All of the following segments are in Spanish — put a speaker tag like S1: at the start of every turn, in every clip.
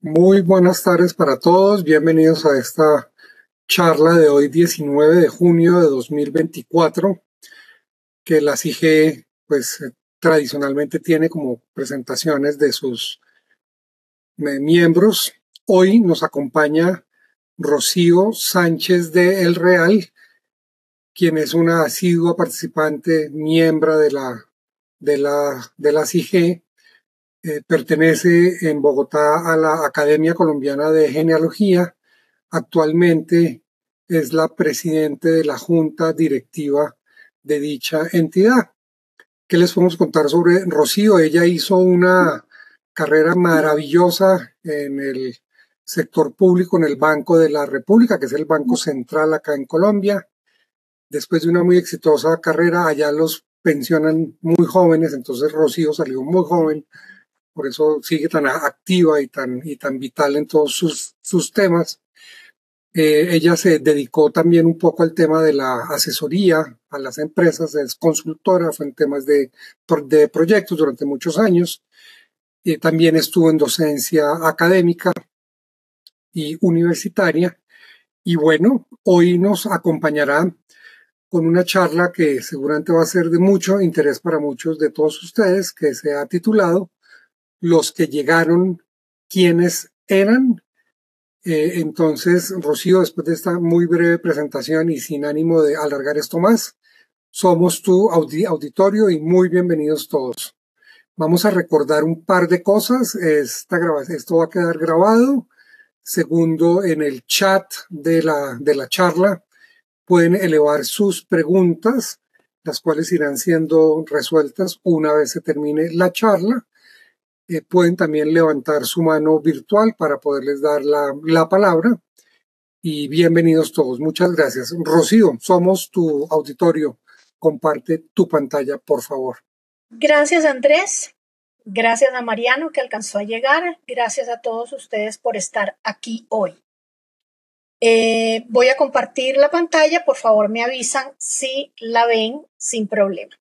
S1: Muy buenas tardes para todos. Bienvenidos a esta charla de hoy, 19 de junio de 2024, que la CIG, tradicionalmente tiene como presentaciones de sus miembros. Hoy nos acompaña Rocío Sánchez de El Real, quien es una asidua participante, miembro de la CIG. Pertenece en Bogotá a la Academia Colombiana de Genealogía. Actualmente es la presidente de la junta directiva de dicha entidad. ¿Qué les podemos contar sobre Rocío? Ella hizo una carrera maravillosa en el sector público, en el Banco de la República, que es el Banco Central acá en Colombia. Después de una muy exitosa carrera, allá los pensionan muy jóvenes, entonces Rocío salió muy joven, por eso sigue tan activa y tan vital en todos sus temas. Ella se dedicó también un poco al tema de la asesoría a las empresas, es consultora, fue en temas de proyectos durante muchos años. También estuvo en docencia académica y universitaria. Y bueno, hoy nos acompañará con una charla que seguramente va a ser de mucho interés para muchos de todos ustedes, que se ha titulado Los que llegaron, ¿quiénes eran? Entonces, Rocío, después de esta muy breve presentación y sin ánimo de alargar esto más, somos tu auditorio y muy bienvenidos todos. Vamos a recordar un par de cosas. Esto va a quedar grabado. Segundo, en el chat de la charla pueden elevar sus preguntas, las cuales irán siendo resueltas una vez se termine la charla. Pueden también levantar su mano virtual para poderles dar la palabra. Y bienvenidos todos. Muchas gracias. Rocío, somos tu auditorio. Comparte tu pantalla, por favor.
S2: Gracias, Andrés. Gracias a Mariano, que alcanzó a llegar. Gracias a todos ustedes por estar aquí hoy. Voy a compartir la pantalla. Por favor, me avisan si la ven sin problema.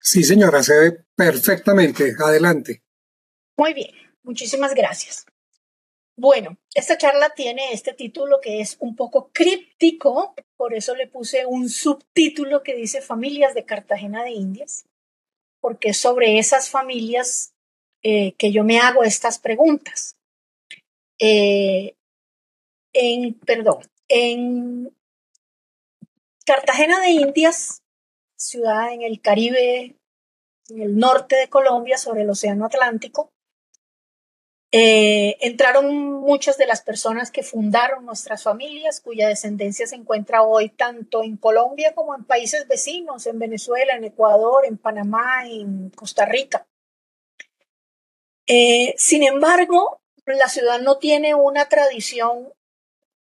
S1: Sí, señora, se ve perfectamente. Adelante.
S2: Muy bien, muchísimas gracias. Bueno, esta charla tiene este título que es un poco críptico, por eso le puse un subtítulo que dice Familias de Cartagena de Indias, porque es sobre esas familias que yo me hago estas preguntas. En Cartagena de Indias, ciudad en el Caribe, en el norte de Colombia, sobre el Océano Atlántico, entraron muchas de las personas que fundaron nuestras familias, cuya descendencia se encuentra hoy tanto en Colombia como en países vecinos, en Venezuela, en Ecuador, en Panamá, en Costa Rica. Sin embargo, la ciudad no tiene una tradición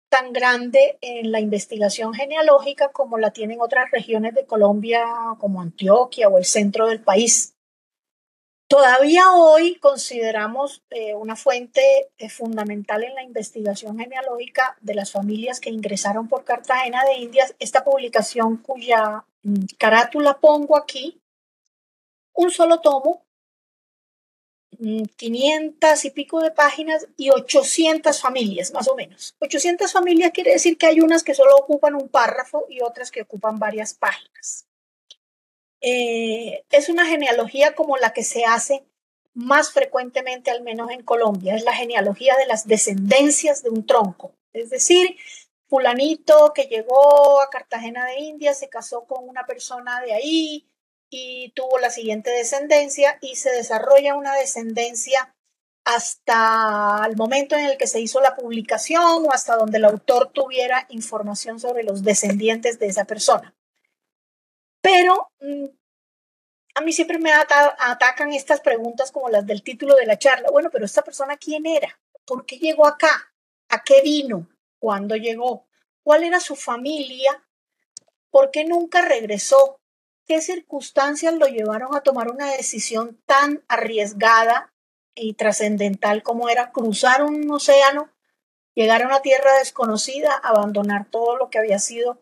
S2: tan grande en la investigación genealógica como la tienen otras regiones de Colombia, como Antioquia o el centro del país. Todavía hoy consideramos una fuente fundamental en la investigación genealógica de las familias que ingresaron por Cartagena de Indias, esta publicación cuya carátula pongo aquí, un solo tomo, 500 y pico de páginas y 800 familias, más o menos. 800 familias quiere decir que hay unas que solo ocupan un párrafo y otras que ocupan varias páginas. Es una genealogía como la que se hace más frecuentemente, al menos en Colombia, es la genealogía de las descendencias de un tronco. Es decir, fulanito que llegó a Cartagena de Indias se casó con una persona de ahí y tuvo la siguiente descendencia y se desarrolla una descendencia hasta el momento en el que se hizo la publicación o hasta donde el autor tuviera información sobre los descendientes de esa persona. Pero a mí siempre me atacan estas preguntas como las del título de la charla. Bueno, pero esta persona, ¿quién era? ¿Por qué llegó acá? ¿A qué vino? ¿Cuándo llegó? ¿Cuál era su familia? ¿Por qué nunca regresó? ¿Qué circunstancias lo llevaron a tomar una decisión tan arriesgada y trascendental como era cruzar un océano, llegar a una tierra desconocida, abandonar todo lo que había sido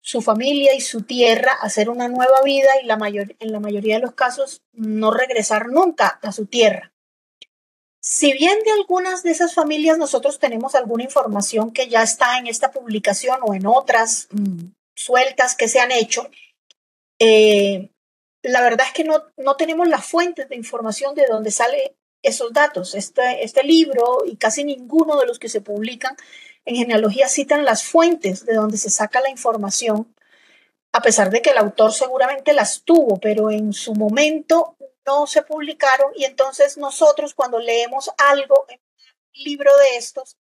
S2: su familia y su tierra, hacer una nueva vida y en la mayoría de los casos no regresar nunca a su tierra. Si bien de algunas de esas familias nosotros tenemos alguna información que ya está en esta publicación o en otras sueltas que se han hecho, la verdad es que no tenemos las fuentes de información de dónde salen esos datos. Este libro y casi ninguno de los que se publican en genealogía citan las fuentes de donde se saca la información, a pesar de que el autor seguramente las tuvo, pero en su momento no se publicaron, y entonces nosotros cuando leemos algo en un libro de estos,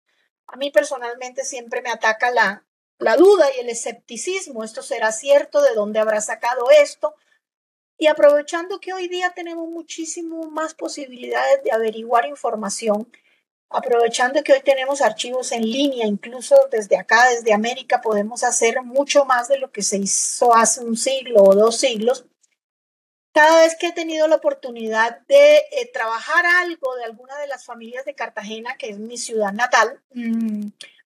S2: a mí personalmente siempre me ataca la duda y el escepticismo. ¿Esto será cierto? ¿De dónde habrá sacado esto? Y aprovechando que hoy día tenemos muchísimo más posibilidades de averiguar información, aprovechando que hoy tenemos archivos en línea, incluso desde acá, desde América, podemos hacer mucho más de lo que se hizo hace un siglo o 2 siglos. Cada vez que he tenido la oportunidad de trabajar algo de alguna de las familias de Cartagena, que es mi ciudad natal,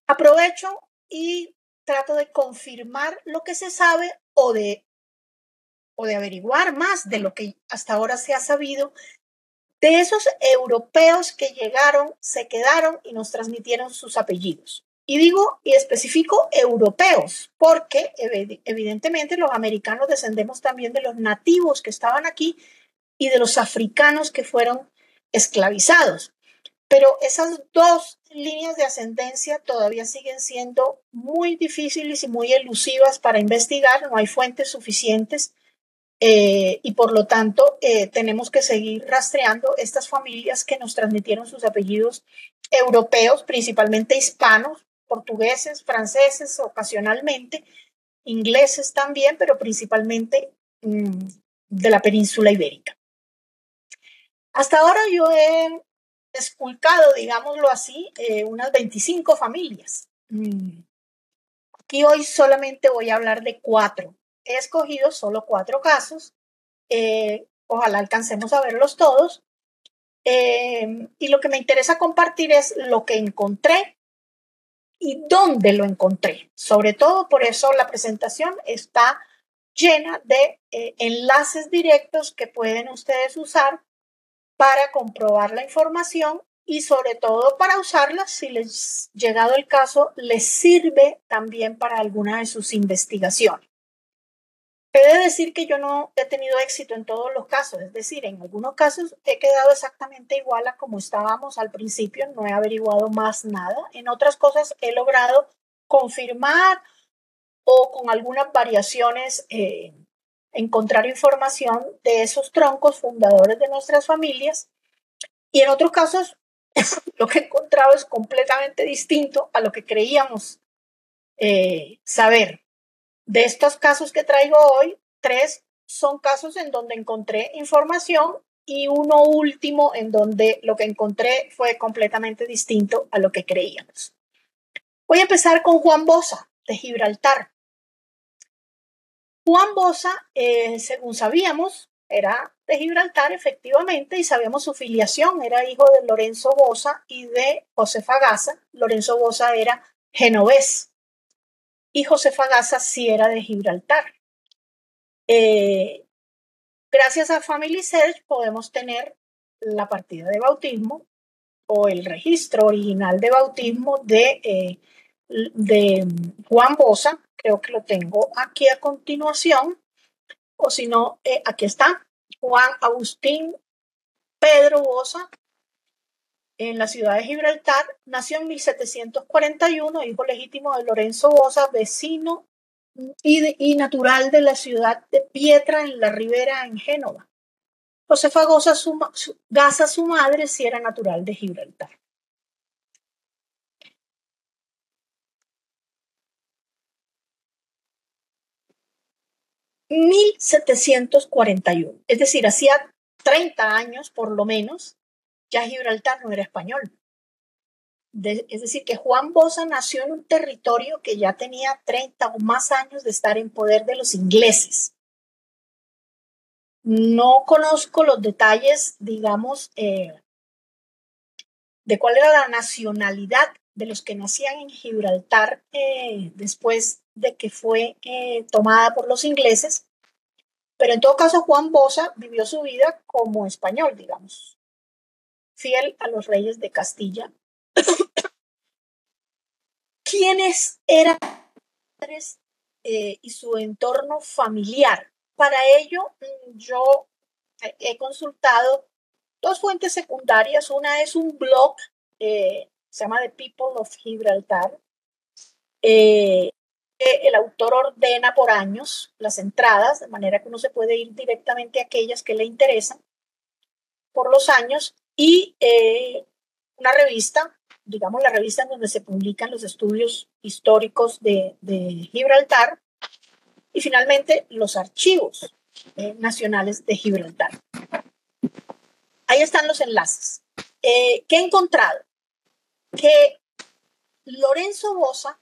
S2: aprovecho y trato de confirmar lo que se sabe o de averiguar más de lo que hasta ahora se ha sabido de esos europeos que llegaron, se quedaron y nos transmitieron sus apellidos. Y digo y especifico europeos, porque evidentemente los americanos descendemos también de los nativos que estaban aquí y de los africanos que fueron esclavizados. Pero esas dos líneas de ascendencia todavía siguen siendo muy difíciles y muy elusivas para investigar, no hay fuentes suficientes. Y por lo tanto tenemos que seguir rastreando estas familias que nos transmitieron sus apellidos europeos, principalmente hispanos, portugueses, franceses ocasionalmente, ingleses también, pero principalmente de la península ibérica. Hasta ahora yo he esculcado, digámoslo así, unas 25 familias. Aquí hoy solamente voy a hablar de 4. He escogido solo 4 casos. Ojalá alcancemos a verlos todos. Y lo que me interesa compartir es lo que encontré y dónde lo encontré. Sobre todo, por eso la presentación está llena de enlaces directos que pueden ustedes usar para comprobar la información y sobre todo para usarla si les, llegado el caso, les sirve también para alguna de sus investigaciones. He de decir que yo no he tenido éxito en todos los casos, es decir, en algunos casos he quedado exactamente igual a como estábamos al principio, no he averiguado más nada. En otras cosas he logrado confirmar o con algunas variaciones encontrar información de esos troncos fundadores de nuestras familias, y en otros casos lo que he encontrado es completamente distinto a lo que creíamos saber. De estos casos que traigo hoy, 3 son casos en donde encontré información y uno último en donde lo que encontré fue completamente distinto a lo que creíamos. Voy a empezar con Juan Bosa, de Gibraltar. Juan Bosa, según sabíamos, era de Gibraltar efectivamente, y sabíamos su filiación, era hijo de Lorenzo Bosa y de Josefa Gaza. Lorenzo Bosa era genovés y Josefa Gaza sí era de Gibraltar. Gracias a Family Search podemos tener la partida de bautismo o el registro original de bautismo de Juan Bosa. Creo que lo tengo aquí a continuación, o si no, aquí está, Juan Agustín Pedro Bosa, en la ciudad de Gibraltar. Nació en 1741, hijo legítimo de Lorenzo Bosa, vecino y natural de la ciudad de Pietra, en la Ribera, en Génova. Josefa Gaza, su madre, sí era natural de Gibraltar. En 1741, es decir, hacía 30 años por lo menos, ya Gibraltar no era español. Es decir, que Juan Bosa nació en un territorio que ya tenía 30 o más años de estar en poder de los ingleses. No conozco los detalles, digamos, de cuál era la nacionalidad de los que nacían en Gibraltar después de que fue tomada por los ingleses, pero en todo caso Juan Bossa vivió su vida como español, digamos, fiel a los reyes de Castilla. ¿Quiénes eran y su entorno familiar? Para ello, yo he consultado dos fuentes secundarias. Una es un blog, se llama The People of Gibraltar. El autor ordena por años las entradas, de manera que uno se puede ir directamente a aquellas que le interesan por los años, y una revista, digamos la revista en donde se publican los estudios históricos de Gibraltar, y finalmente los archivos nacionales de Gibraltar. Ahí están los enlaces. ¿Qué he encontrado? Que Lorenzo Bossa,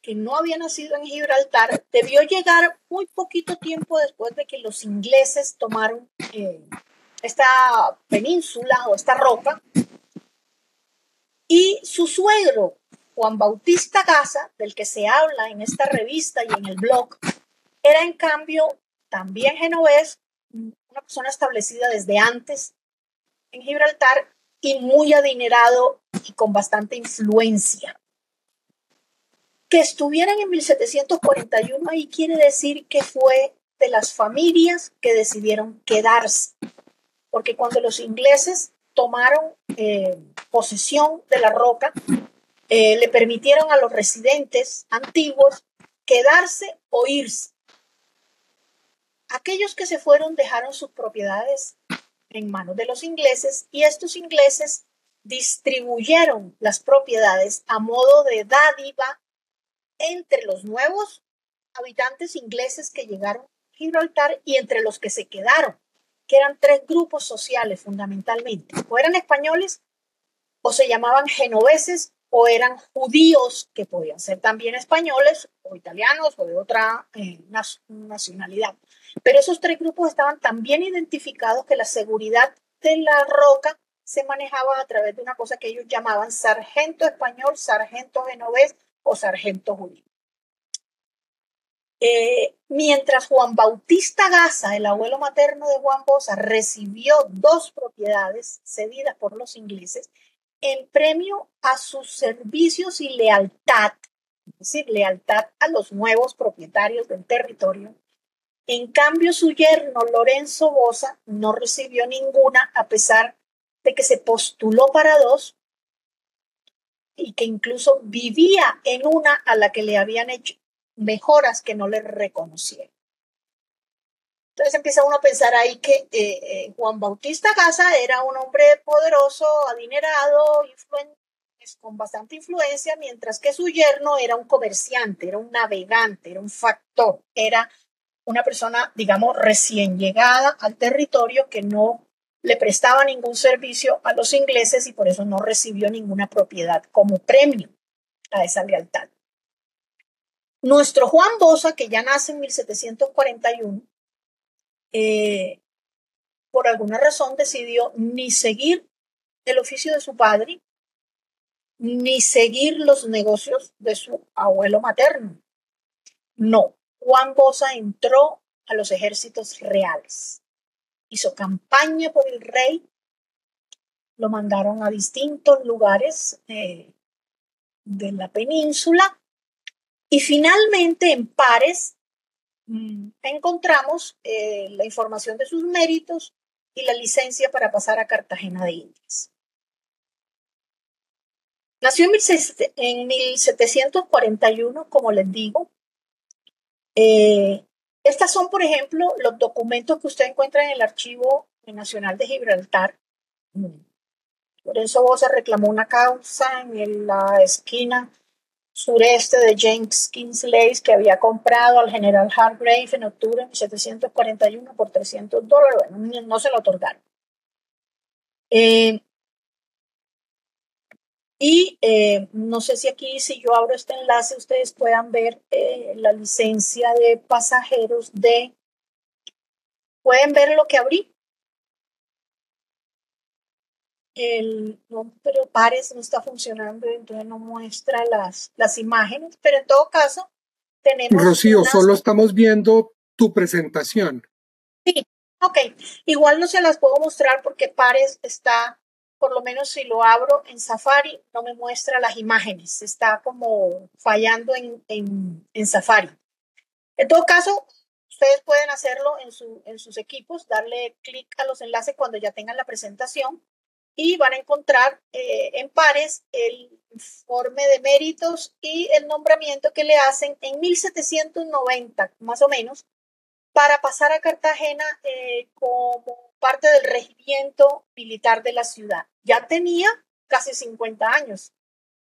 S2: que no había nacido en Gibraltar, debió llegar muy poquito tiempo después de que los ingleses tomaron esta península o esta roca, y su suegro, Juan Bautista Gaza, del que se habla en esta revista y en el blog, era en cambio también genovés, una persona establecida desde antes en Gibraltar y muy adinerado y con bastante influencia. Que estuvieran en 1741 ahí quiere decir que fue de las familias que decidieron quedarse, porque cuando los ingleses tomaron posesión de la roca, le permitieron a los residentes antiguos quedarse o irse. Aquellos que se fueron dejaron sus propiedades en manos de los ingleses, y estos ingleses distribuyeron las propiedades a modo de dádiva entre los nuevos habitantes ingleses que llegaron a Gibraltar y entre los que se quedaron, que eran tres grupos sociales fundamentalmente. O eran españoles, o se llamaban genoveses, o eran judíos, que podían ser también españoles o italianos o de otra nacionalidad. Pero esos tres grupos estaban tan bien identificados que la seguridad de la roca se manejaba a través de una cosa que ellos llamaban sargento español, sargento genovés o sargento judío. Mientras Juan Bautista Gaza, el abuelo materno de Juan Bossa, recibió 2 propiedades cedidas por los ingleses en premio a sus servicios y lealtad, es decir, lealtad a los nuevos propietarios del territorio. En cambio, su yerno Lorenzo Bossa no recibió ninguna, a pesar de que se postuló para 2 y que incluso vivía en una a la que le habían hecho mejoras que no le reconocieron. Entonces empieza uno a pensar ahí que Juan Bautista Gaza era un hombre poderoso, adinerado, con bastante influencia, mientras que su yerno era un comerciante, era un navegante, era un factor, era una persona, digamos, recién llegada al territorio que no le prestaba ningún servicio a los ingleses y por eso no recibió ninguna propiedad como premio a esa lealtad. Nuestro Juan Bossa, que ya nace en 1741, por alguna razón decidió ni seguir el oficio de su padre, ni seguir los negocios de su abuelo materno. No, Juan Bossa entró a los ejércitos reales, hizo campaña por el rey, lo mandaron a distintos lugares de la península, y finalmente en Pares encontramos la información de sus méritos y la licencia para pasar a Cartagena de Indias. Nació en 1741, como les digo. Estas son, por ejemplo, los documentos que usted encuentra en el Archivo Nacional de Gibraltar. Lorenzo Bossa reclamó una causa en la esquina sureste de James Kingsley, que había comprado al general Hargrave en octubre de 1741 por $300. Bueno, no se lo otorgaron. No sé si aquí, si yo abro este enlace, ustedes puedan ver la licencia de pasajeros de... ¿Pueden ver lo que abrí? No, pero Pares no está funcionando, entonces no muestra las imágenes, pero en todo caso tenemos
S1: Rocío, solo estamos viendo tu presentación.
S2: Sí, ok. Igual no se las puedo mostrar porque Pares está, por lo menos si lo abro en Safari, no me muestra las imágenes. Está como fallando en Safari. En todo caso, ustedes pueden hacerlo en sus equipos, darle clic a los enlaces cuando ya tengan la presentación y van a encontrar en Pares el informe de méritos y el nombramiento que le hacen en 1790, más o menos, para pasar a Cartagena como parte del regimiento militar de la ciudad. Ya tenía casi 50 años.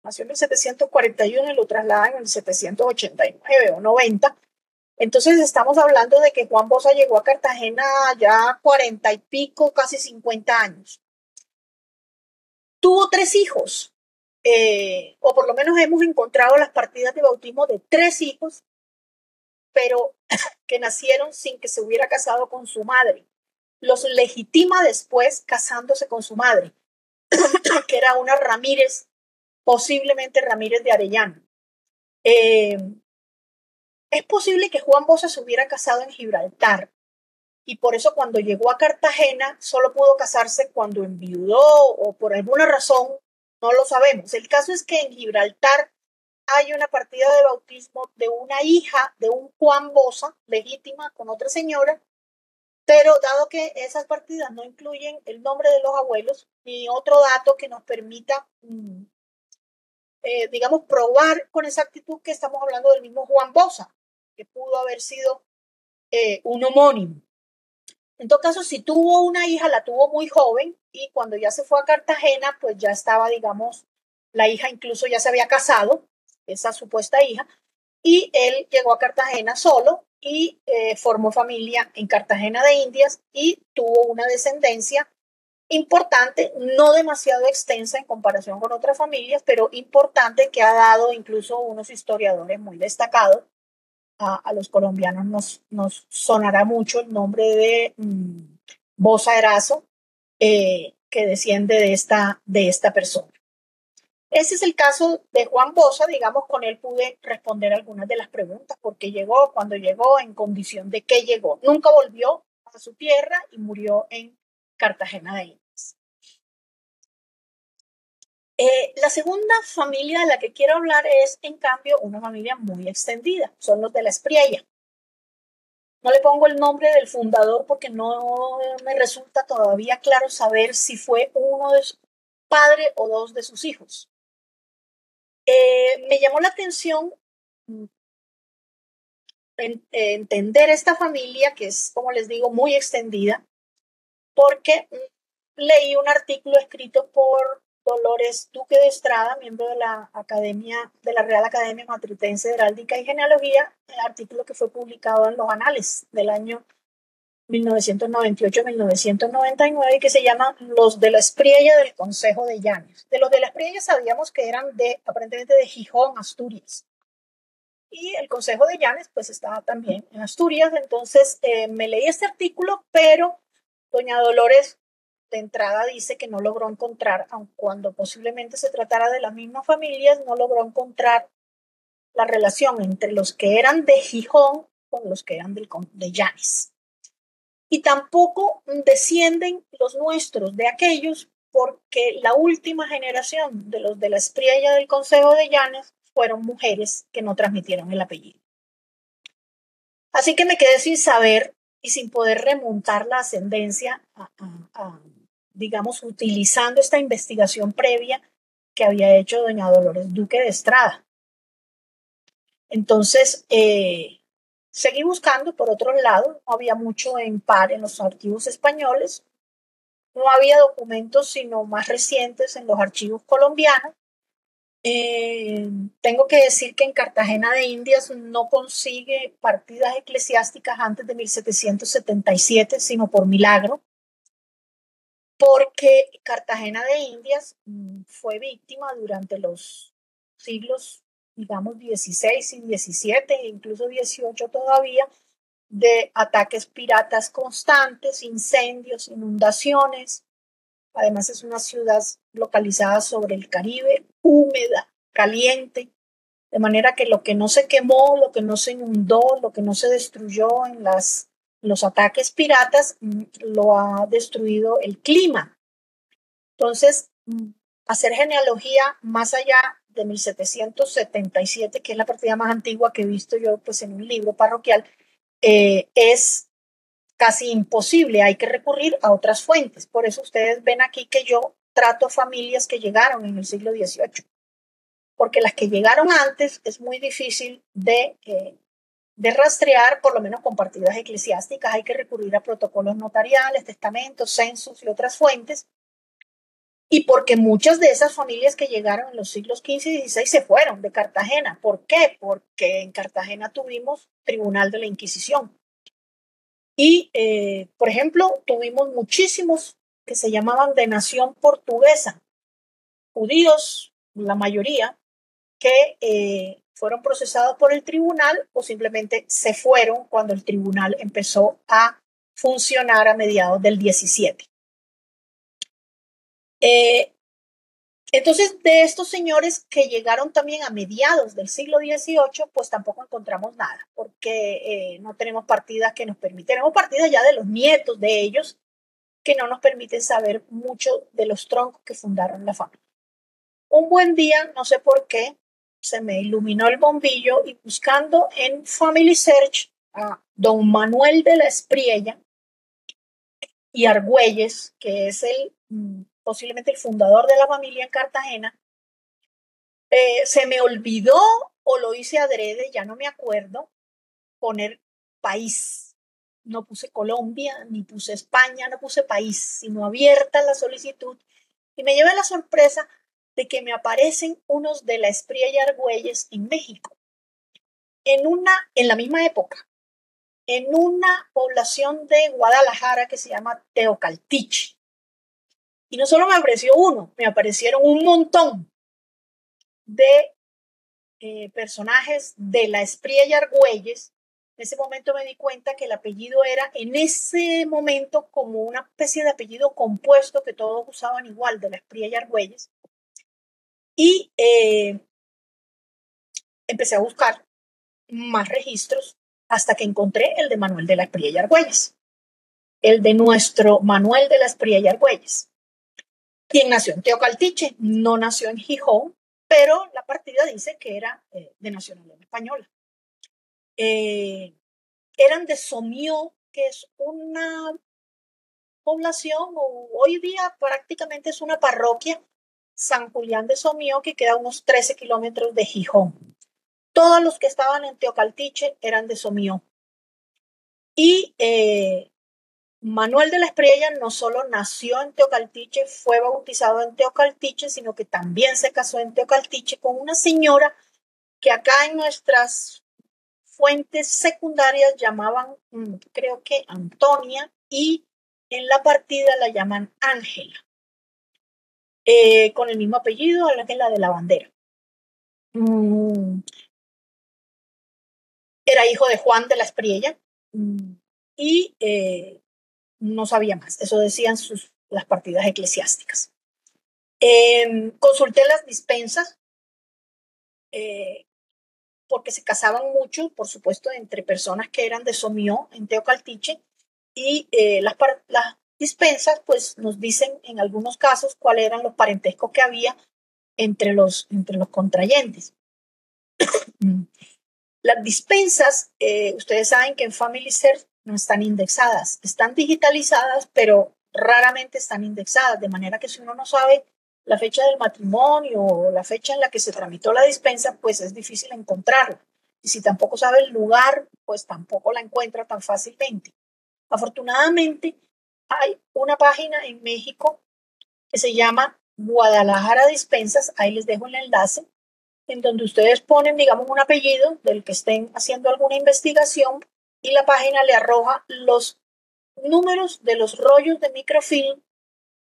S2: Nació en 1741 y lo trasladan en 1789 o 90. Entonces estamos hablando de que Juan Bosa llegó a Cartagena ya 40 y pico, casi 50 años. Tuvo 3 hijos, o por lo menos hemos encontrado las partidas de bautismo de 3 hijos, pero que nacieron sin que se hubiera casado con su madre. Los legitima después casándose con su madre, que era una Ramírez, posiblemente Ramírez de Arellano. Es posible que Juan Bosa se hubiera casado en Gibraltar y por eso cuando llegó a Cartagena solo pudo casarse cuando enviudó o por alguna razón, no lo sabemos. El caso es que en Gibraltar hay una partida de bautismo de una hija de un Juan Bosa, legítima, con otra señora, pero dado que esas partidas no incluyen el nombre de los abuelos ni otro dato que nos permita, digamos, probar con exactitud que estamos hablando del mismo Juan Bosa, que pudo haber sido un homónimo. En todo caso, si tuvo una hija, la tuvo muy joven y cuando ya se fue a Cartagena, pues ya estaba, digamos, la hija incluso ya se había casado, esa supuesta hija, y él llegó a Cartagena solo y formó familia en Cartagena de Indias y tuvo una descendencia importante, no demasiado extensa en comparación con otras familias, pero importante que ha dado incluso unos historiadores muy destacados. A los colombianos nos sonará mucho el nombre de Bosa Erazo, que desciende de esta persona. Ese es el caso de Juan Bosa, digamos, con él pude responder algunas de las preguntas, porque llegó, cuando llegó, en condición de que llegó. Nunca volvió a su tierra y murió en Cartagena de Indias. La segunda familia de la que quiero hablar es, en cambio, una familia muy extendida, son los de la Espriella. No le pongo el nombre del fundador porque no me resulta todavía claro saber si fue uno de su padre o dos de sus hijos. Me llamó la atención entender esta familia, que es, como les digo, muy extendida, porque leí un artículo escrito por Dolores Duque de Estrada, miembro de la Academia, de la Real Academia Matritense de Heráldica y Genealogía, el artículo que fue publicado en los Anales del año 1998-1999 y que se llama Los de la Espriella del Consejo de Llanes. De los de la Espriella sabíamos que eran aparentemente de Gijón, Asturias. Y el Consejo de Llanes pues estaba también en Asturias. Entonces me leí este artículo, pero doña Dolores de entrada dice que no logró encontrar, aun cuando posiblemente se tratara de las mismas familias, no logró encontrar la relación entre los que eran de Gijón con los que eran de Llanes. Y tampoco descienden los nuestros de aquellos porque la última generación de los de la Espriella del Consejo de Llanes fueron mujeres que no transmitieron el apellido. Así que me quedé sin saber y sin poder remontar la ascendencia digamos, utilizando esta investigación previa que había hecho doña Dolores Duque de Estrada. Entonces, seguí buscando por otro lado, no había mucho en los archivos españoles, no había documentos sino más recientes en los archivos colombianos. Tengo que decir que en Cartagena de Indias no consigue partidas eclesiásticas antes de 1777, sino por milagro, porque Cartagena de Indias fue víctima durante los siglos, digamos, 16 y 17, e incluso 18 todavía, de ataques piratas constantes, incendios, inundaciones, Además es una ciudad localizada sobre el Caribe, húmeda, caliente, de manera que lo que no se quemó, lo que no se inundó, lo que no se destruyó en los ataques piratas, lo ha destruido el clima. Entonces, hacer genealogía más allá de 1777, que es la partida más antigua que he visto yo pues, en un libro parroquial, es casi imposible. Hay que recurrir a otras fuentes. Por eso ustedes ven aquí que yo trato familias que llegaron en el siglo XVIII, porque las que llegaron antes es muy difícil de rastrear, por lo menos con partidas eclesiásticas. Hay que recurrir a protocolos notariales, testamentos, censos y otras fuentes. Y porque muchas de esas familias que llegaron en los siglos XV y XVI se fueron de Cartagena. ¿Por qué? Porque en Cartagena tuvimos Tribunal de la Inquisición. Y, por ejemplo, tuvimos muchísimos que se llamaban de nación portuguesa, judíos, la mayoría, que fueron procesados por el tribunal o simplemente se fueron cuando el tribunal empezó a funcionar a mediados del 17. Entonces, de estos señores que llegaron también a mediados del siglo XVIII, pues tampoco encontramos nada, porque no tenemos partidas que nos permiten, tenemos partidas ya de los nietos de ellos, que no nos permiten saber mucho de los troncos que fundaron la familia. Un buen día, no sé por qué, se me iluminó el bombillo y buscando en Family Search a don Manuel de la Espriella y Argüelles, que es posiblemente el fundador de la familia en Cartagena, se me olvidó o lo hice adrede, ya no me acuerdo, poner país. No puse Colombia, ni puse España, no puse país, sino abierta la solicitud. Y me llevé la sorpresa de que me aparecen unos de la Espriella y Argüelles en México, en la misma época, en una población de Guadalajara que se llama Teocaltiche. Y no solo me apareció uno, me aparecieron un montón de personajes de la Espriella y Argüelles. En ese momento me di cuenta que el apellido era en ese momento como una especie de apellido compuesto que todos usaban igual, de la Espriella y Argüelles. Y empecé a buscar más registros hasta que encontré el de Manuel de la Espriella y Argüelles, el de nuestro Manuel de la Espriella y Argüelles, quien nació en Teocaltiche, no nació en Gijón, pero la partida dice que era de nacionalidad española. Eran de Somió, que es una población, o hoy día prácticamente es una parroquia, San Julián de Somió, que queda a unos 13 kilómetros de Gijón. Todos los que estaban en Teocaltiche eran de Somió. Y Manuel de la Espriella no solo nació en Teocaltiche, fue bautizado en Teocaltiche, sino que también se casó en Teocaltiche con una señora que acá en nuestras fuentes secundarias llamaban, creo que Antonia, y en la partida la llaman Ángela, con el mismo apellido, Ángela de la Bandera. Era hijo de Juan de la Espriella y no sabía más. Eso decían las partidas eclesiásticas. Consulté las dispensas porque se casaban mucho, por supuesto, entre personas que eran de Somió, en Teocaltiche, y las dispensas pues nos dicen en algunos casos cuáles eran los parentescos que había entre los contrayentes. Las dispensas, ustedes saben que en Family Search no están indexadas, están digitalizadas, pero raramente están indexadas, de manera que si uno no sabe la fecha del matrimonio o la fecha en la que se tramitó la dispensa, pues es difícil encontrarla. Y si tampoco sabe el lugar, pues tampoco la encuentra tan fácilmente. Afortunadamente, hay una página en México que se llama Guadalajara Dispensas, ahí les dejo el enlace, en donde ustedes ponen, digamos, un apellido del que estén haciendo alguna investigación y la página le arroja los números de los rollos de microfilm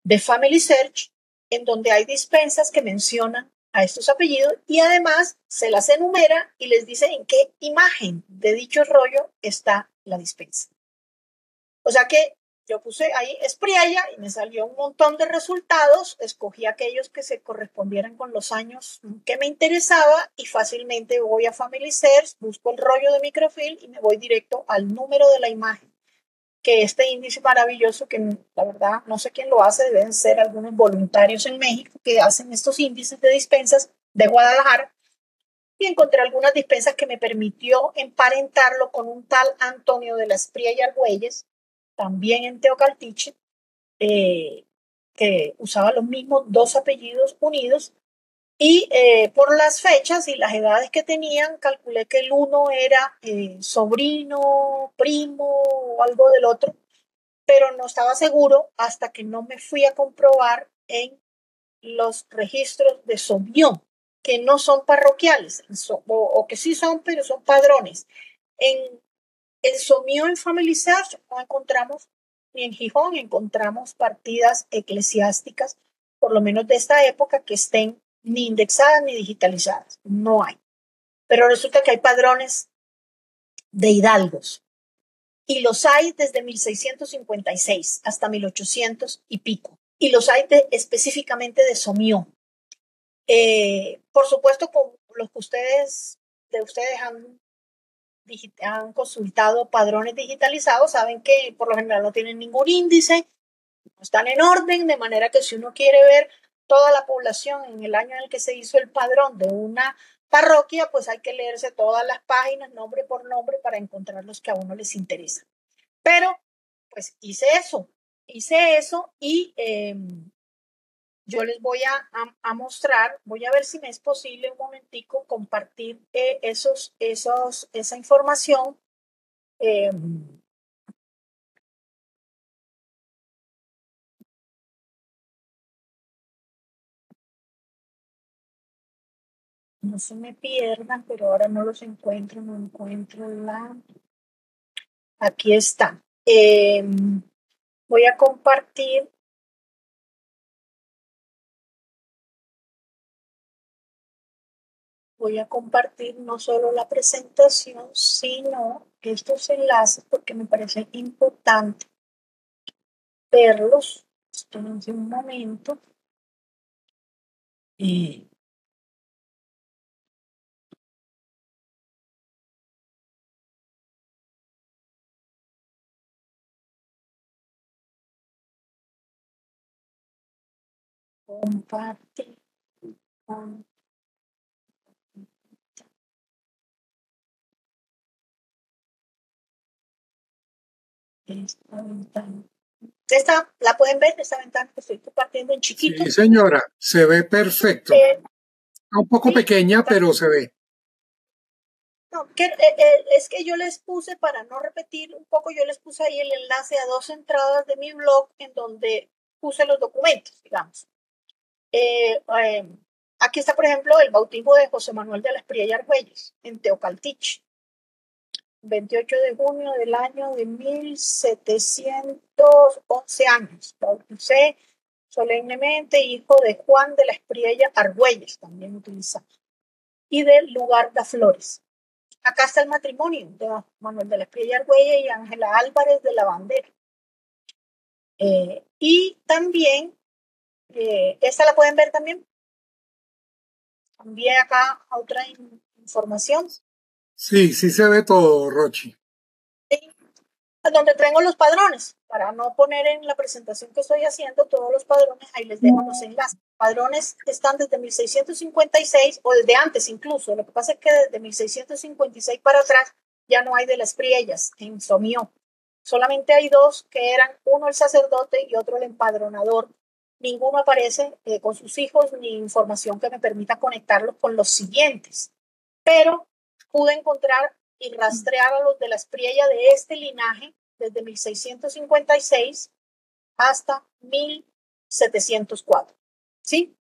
S2: de Family Search, en donde hay dispensas que mencionan a estos apellidos y además se las enumera y les dice en qué imagen de dicho rollo está la dispensa. O sea que yo puse ahí Espriella y me salió un montón de resultados, escogí aquellos que se correspondieran con los años que me interesaba y fácilmente voy a Family Search, busco el rollo de microfilm y me voy directo al número de la imagen, que este índice maravilloso, que la verdad no sé quién lo hace, deben ser algunos voluntarios en México que hacen estos índices de dispensas de Guadalajara, y encontré algunas dispensas que me permitió emparentarlo con un tal Antonio de la Espriella y Argüelles, también en Teocaltiche, que usaba los mismos dos apellidos unidos, y por las fechas y las edades que tenían, calculé que el uno era sobrino, primo o algo del otro, pero no estaba seguro hasta que no me fui a comprobar en los registros de Somió, que no son parroquiales, o que sí son, pero son padrones. En el Somió en Family Search no encontramos, ni en Gijón encontramos partidas eclesiásticas, por lo menos de esta época, que estén ni indexadas ni digitalizadas. No hay. Pero resulta que hay padrones de hidalgos. Y los hay desde 1656 hasta 1800 y pico. Y los hay específicamente de Somió. Por supuesto, con los que ustedes han consultado padrones digitalizados, saben que por lo general no tienen ningún índice, no están en orden, de manera que si uno quiere ver toda la población en el año en el que se hizo el padrón de una parroquia, pues hay que leerse todas las páginas, nombre por nombre, para encontrar los que a uno les interesa. Pero, pues hice eso y yo les voy a mostrar, voy a ver si me es posible un momentico compartir esa información. No se me pierdan, pero ahora no los encuentro, no encuentro la... Aquí está. Voy a compartir. Voy a compartir no solo la presentación, sino estos enlaces, porque me parece importante verlos. Espérense un momento. Compartir. Esta ventana. Esta, ¿la pueden ver? Esta ventana que estoy compartiendo en chiquito.
S1: Sí, señora, se ve perfecto. Un poco pequeña, pero se ve.
S2: No, es que yo les puse, para no repetir un poco, yo les puse ahí el enlace a dos entradas de mi blog en donde puse los documentos, digamos. Aquí está, por ejemplo, el bautismo de José Manuel de la Espriella y Argüelles en Teocaltiche, 28 de junio del año de 1711 años. Bauticé solemnemente, hijo de Juan de la Espriella Argüelles, también utilizamos, y del lugar de Flores. Acá está el matrimonio de Manuel de la Espriella Argüelles y Ángela Álvarez de la Bandera. Y también, esta la pueden ver también. Envié acá otra información.
S1: Sí, sí se ve todo, Rochi.
S2: Donde tengo los padrones, para no poner en la presentación que estoy haciendo todos los padrones, ahí les dejo los enlaces. Padrones están desde 1656 o desde antes incluso. Lo que pasa es que desde 1656 para atrás ya no hay de las Priellas en Somió. Solamente hay dos, que eran uno el sacerdote y otro el empadronador. Ninguno aparece con sus hijos ni información que me permita conectarlos con los siguientes. Pero pude encontrar y rastrear a los de la Espriella de este linaje desde 1656 hasta 1704. ¿Sí?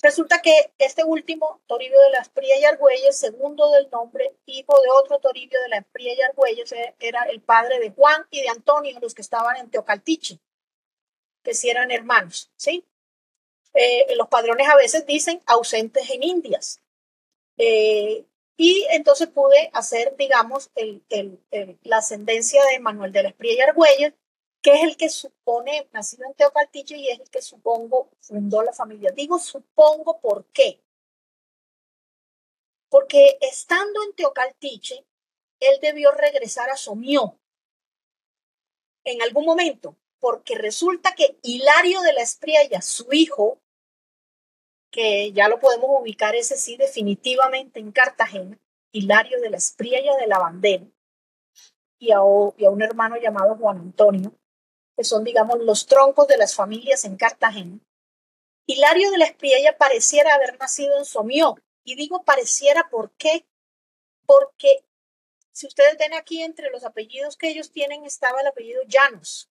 S2: Resulta que este último, Toribio de la Espriella y Argüelles, segundo del nombre, hijo de otro Toribio de la Espriella y Argüelles, era el padre de Juan y de Antonio, los que estaban en Teocaltiche, que sí eran hermanos. ¿Sí? Los padrones a veces dicen ausentes en Indias. Y entonces pude hacer, digamos, la ascendencia de Manuel de la Espriella y Argüelles que es el que supone, nacido en Teocaltiche, y es el que supongo fundó la familia. Digo supongo, ¿por qué? Porque estando en Teocaltiche, él debió regresar a Somió en algún momento, porque resulta que Hilario de la Espriella, su hijo, que ya lo podemos ubicar ese sí definitivamente en Cartagena, Hilario de la Espriella de la Bandera, y a un hermano llamado Juan Antonio, que son, digamos, los troncos de las familias en Cartagena. Hilario de la Espriella pareciera haber nacido en Somió, y digo pareciera, ¿por qué? Porque si ustedes ven aquí, entre los apellidos que ellos tienen estaba el apellido Llanos.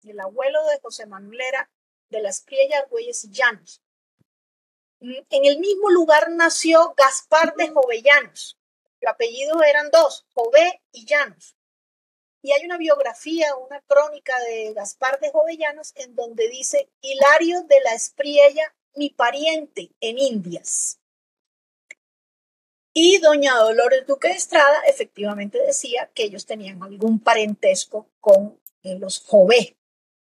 S2: El abuelo de José Manuel era de la Espriella, Argüelles y Llanos. En el mismo lugar nació Gaspar de Jovellanos. Los apellidos eran dos, Jové y Llanos. Y hay una biografía, una crónica de Gaspar de Jovellanos en donde dice: Hilario de la Espriella, mi pariente en Indias. Y doña Dolores Duque de Estrada efectivamente decía que ellos tenían algún parentesco con los Jové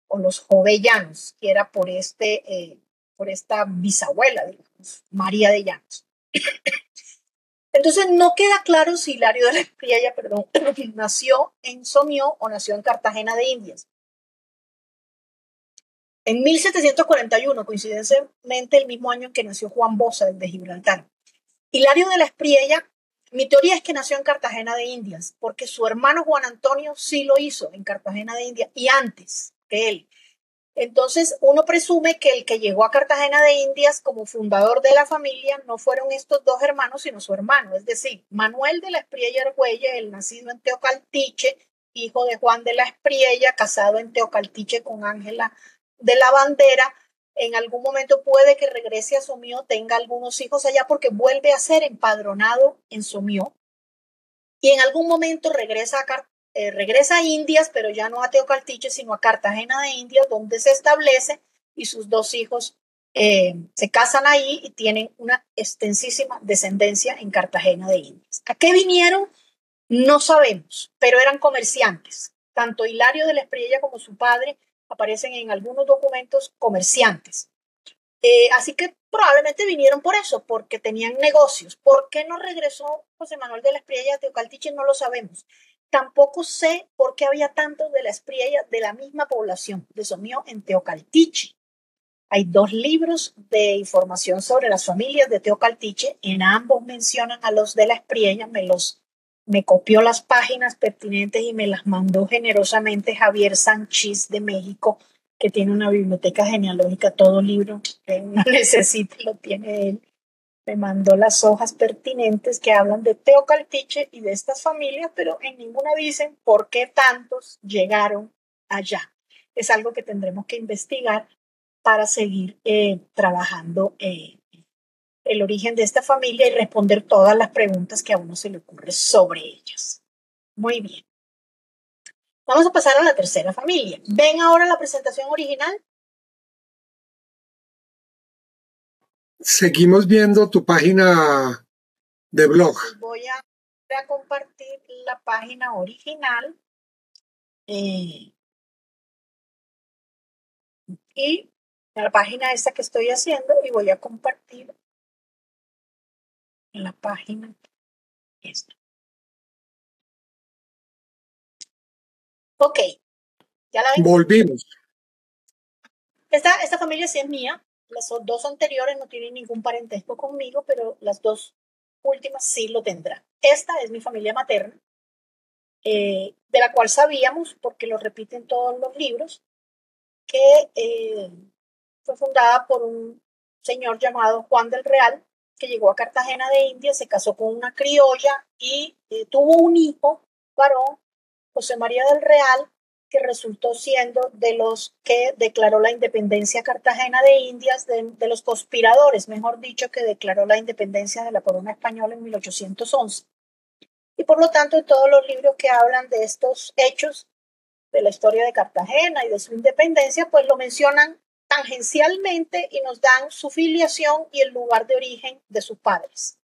S2: o los Jovellanos, que era por esta bisabuela, digamos, María de Llanos. Entonces no queda claro si Hilario de la Espriella, nació en Somió o nació en Cartagena de Indias. En 1741, coincidentemente el mismo año en que nació Juan Bosa, el de Gibraltar. Hilario de la Espriella, mi teoría es que nació en Cartagena de Indias, porque su hermano Juan Antonio sí lo hizo en Cartagena de Indias y antes que él. Entonces uno presume que el que llegó a Cartagena de Indias como fundador de la familia no fueron estos dos hermanos, sino su hermano, es decir, Manuel de la Espriella Argüelles, el nacido en Teocaltiche, hijo de Juan de la Espriella, casado en Teocaltiche con Ángela de la Bandera. En algún momento puede que regrese a Somió, tenga algunos hijos allá porque vuelve a ser empadronado en Somió, y en algún momento regresa a Indias, pero ya no a Teocaltiche, sino a Cartagena de Indias, donde se establece, y sus dos hijos se casan ahí y tienen una extensísima descendencia en Cartagena de Indias. ¿A qué vinieron? No sabemos, pero eran comerciantes. Tanto Hilario de la Espriella como su padre aparecen en algunos documentos comerciantes. Así que probablemente vinieron por eso, porque tenían negocios. ¿Por qué no regresó José Manuel de la Espriella a Teocaltiche? No lo sabemos. Tampoco sé por qué había tantos de la Espriella de la misma población de Somió en Teocaltiche. Hay dos libros de información sobre las familias de Teocaltiche. En ambos mencionan a los de la Espriella. Me copió las páginas pertinentes y me las mandó generosamente Javier Sánchez de México, que tiene una biblioteca genealógica, todo libro que uno necesita lo tiene él. Me mandó las hojas pertinentes que hablan de Teocaltiche y de estas familias, pero en ninguna dicen por qué tantos llegaron allá. Es algo que tendremos que investigar para seguir trabajando el origen de esta familia y responder todas las preguntas que a uno se le ocurre sobre ellas. Muy bien. Vamos a pasar a la tercera familia. ¿Ven ahora la presentación original?
S1: Seguimos viendo tu página de blog.
S2: Voy a compartir la página original y la página esta que estoy haciendo, y voy a compartir la página esta. Ok, ya la ven.
S1: Volvimos.
S2: Esta familia sí es mía. Las dos anteriores no tienen ningún parentesco conmigo, pero las dos últimas sí lo tendrán. Esta es mi familia materna, de la cual sabíamos, porque lo repiten todos los libros, que fue fundada por un señor llamado Juan del Real, que llegó a Cartagena de Indias, se casó con una criolla y tuvo un hijo varón, José María del Real, que resultó siendo de los que declaró la independencia Cartagena de Indias, de los conspiradores, mejor dicho, que declaró la independencia de la corona española en 1811. Y por lo tanto, en todos los libros que hablan de estos hechos, de la historia de Cartagena y de su independencia, pues lo mencionan tangencialmente y nos dan su filiación y el lugar de origen de sus padres.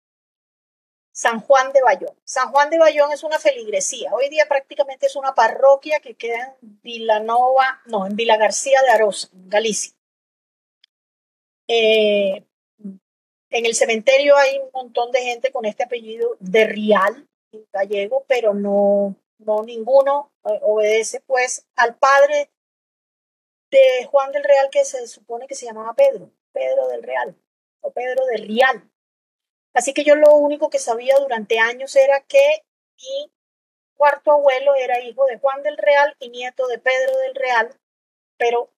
S2: San Juan de Bayón. San Juan de Bayón es una feligresía. Hoy día prácticamente es una parroquia que queda en en Villa García de Arosa, en Galicia. En el cementerio hay un montón de gente con este apellido de Rial, gallego, pero no ninguno obedece pues al padre de Juan del Real, que se supone que se llamaba Pedro del Real o Pedro del Rial. Así que yo lo único que sabía durante años era que mi cuarto abuelo era hijo de Juan del Real y nieto de Pedro del Real, pero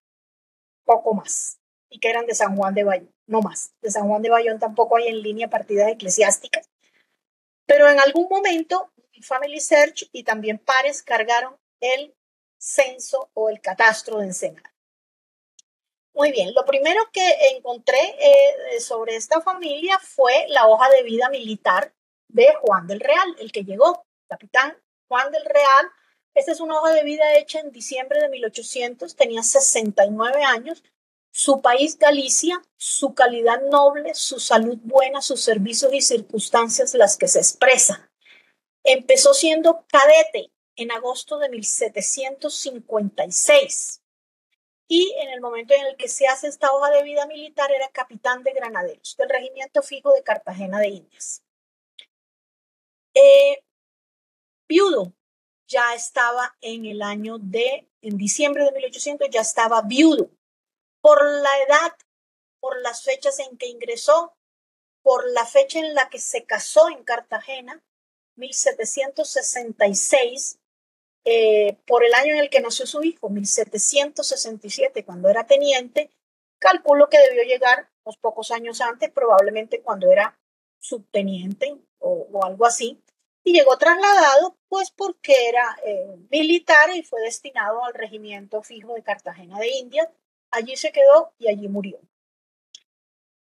S2: poco más. Y que eran de San Juan de Bayón, no más. De San Juan de Bayón tampoco hay en línea partidas eclesiásticas. Pero en algún momento, Family Search y también Pares cargaron el censo o el catastro de Ensenada. Muy bien, lo primero que encontré sobre esta familia fue la hoja de vida militar de Juan del Real, el que llegó, capitán Juan del Real. Esta es una hoja de vida hecha en diciembre de 1800, tenía 69 años, su país Galicia, su calidad noble, su salud buena, sus servicios y circunstancias las que se expresan. Empezó siendo cadete en agosto de 1756. Y en el momento en el que se hace esta hoja de vida militar era capitán de granaderos del regimiento fijo de Cartagena de Indias. Viudo, ya estaba en diciembre de 1800 ya estaba viudo. Por la edad, por las fechas en que ingresó, por la fecha en la que se casó en Cartagena, 1766, por el año en el que nació su hijo, 1767, cuando era teniente, calculo que debió llegar unos pocos años antes, probablemente cuando era subteniente o algo así, y llegó trasladado pues porque era militar y fue destinado al regimiento fijo de Cartagena de Indias. Allí se quedó y allí murió.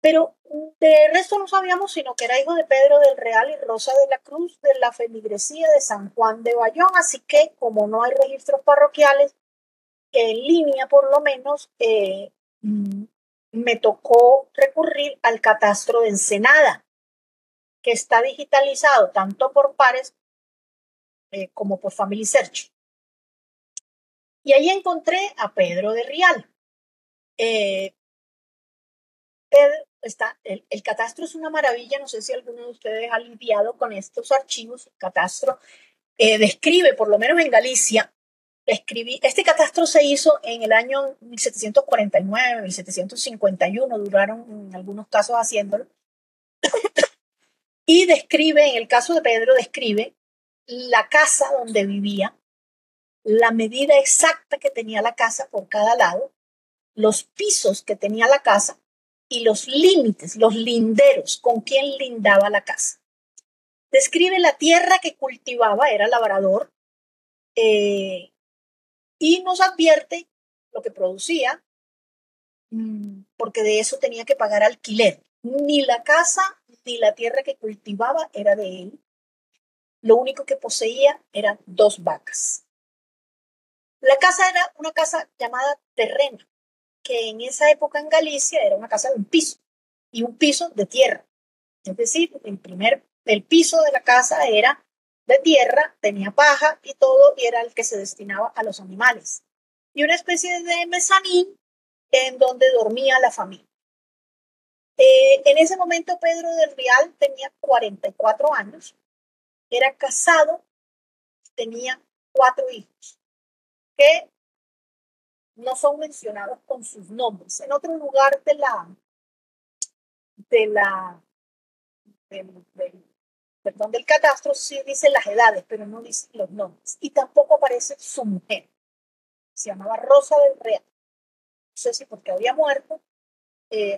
S2: Pero de resto no sabíamos sino que era hijo de Pedro del Real y Rosa de la Cruz de la feligresía de San Juan de Bayón, así que como no hay registros parroquiales, en línea por lo menos, me tocó recurrir al catastro de Ensenada, que está digitalizado tanto por Pares como por Family Search. Y ahí encontré a Pedro de Rial. El catastro es una maravilla, no sé si alguno de ustedes ha lidiado con estos archivos. El catastro describe, por lo menos en Galicia, este catastro se hizo en el año 1749, 1751, duraron en algunos casos haciéndolo, y describe, en el caso de Pedro, describe la casa donde vivía, la medida exacta que tenía la casa por cada lado, los pisos que tenía la casa, y los límites, los linderos, con quién lindaba la casa. Describe la tierra que cultivaba, era labrador, y nos advierte lo que producía, porque de eso tenía que pagar alquiler. Ni la casa ni la tierra que cultivaba era de él. Lo único que poseía eran 2 vacas. La casa era una casa llamada terrena, que en esa época en Galicia era una casa de un piso y un piso de tierra. Es decir, el piso de la casa era de tierra, tenía paja y todo, y era el que se destinaba a los animales. Y una especie de mezanín en donde dormía la familia. En ese momento Pedro del Real tenía 44 años, era casado, tenía 4 hijos, que no son mencionados con sus nombres. En otro lugar del, del catastro sí dice las edades, pero no dice los nombres. Y tampoco aparece su mujer. Se llamaba Rosa del Real. No sé si porque había muerto,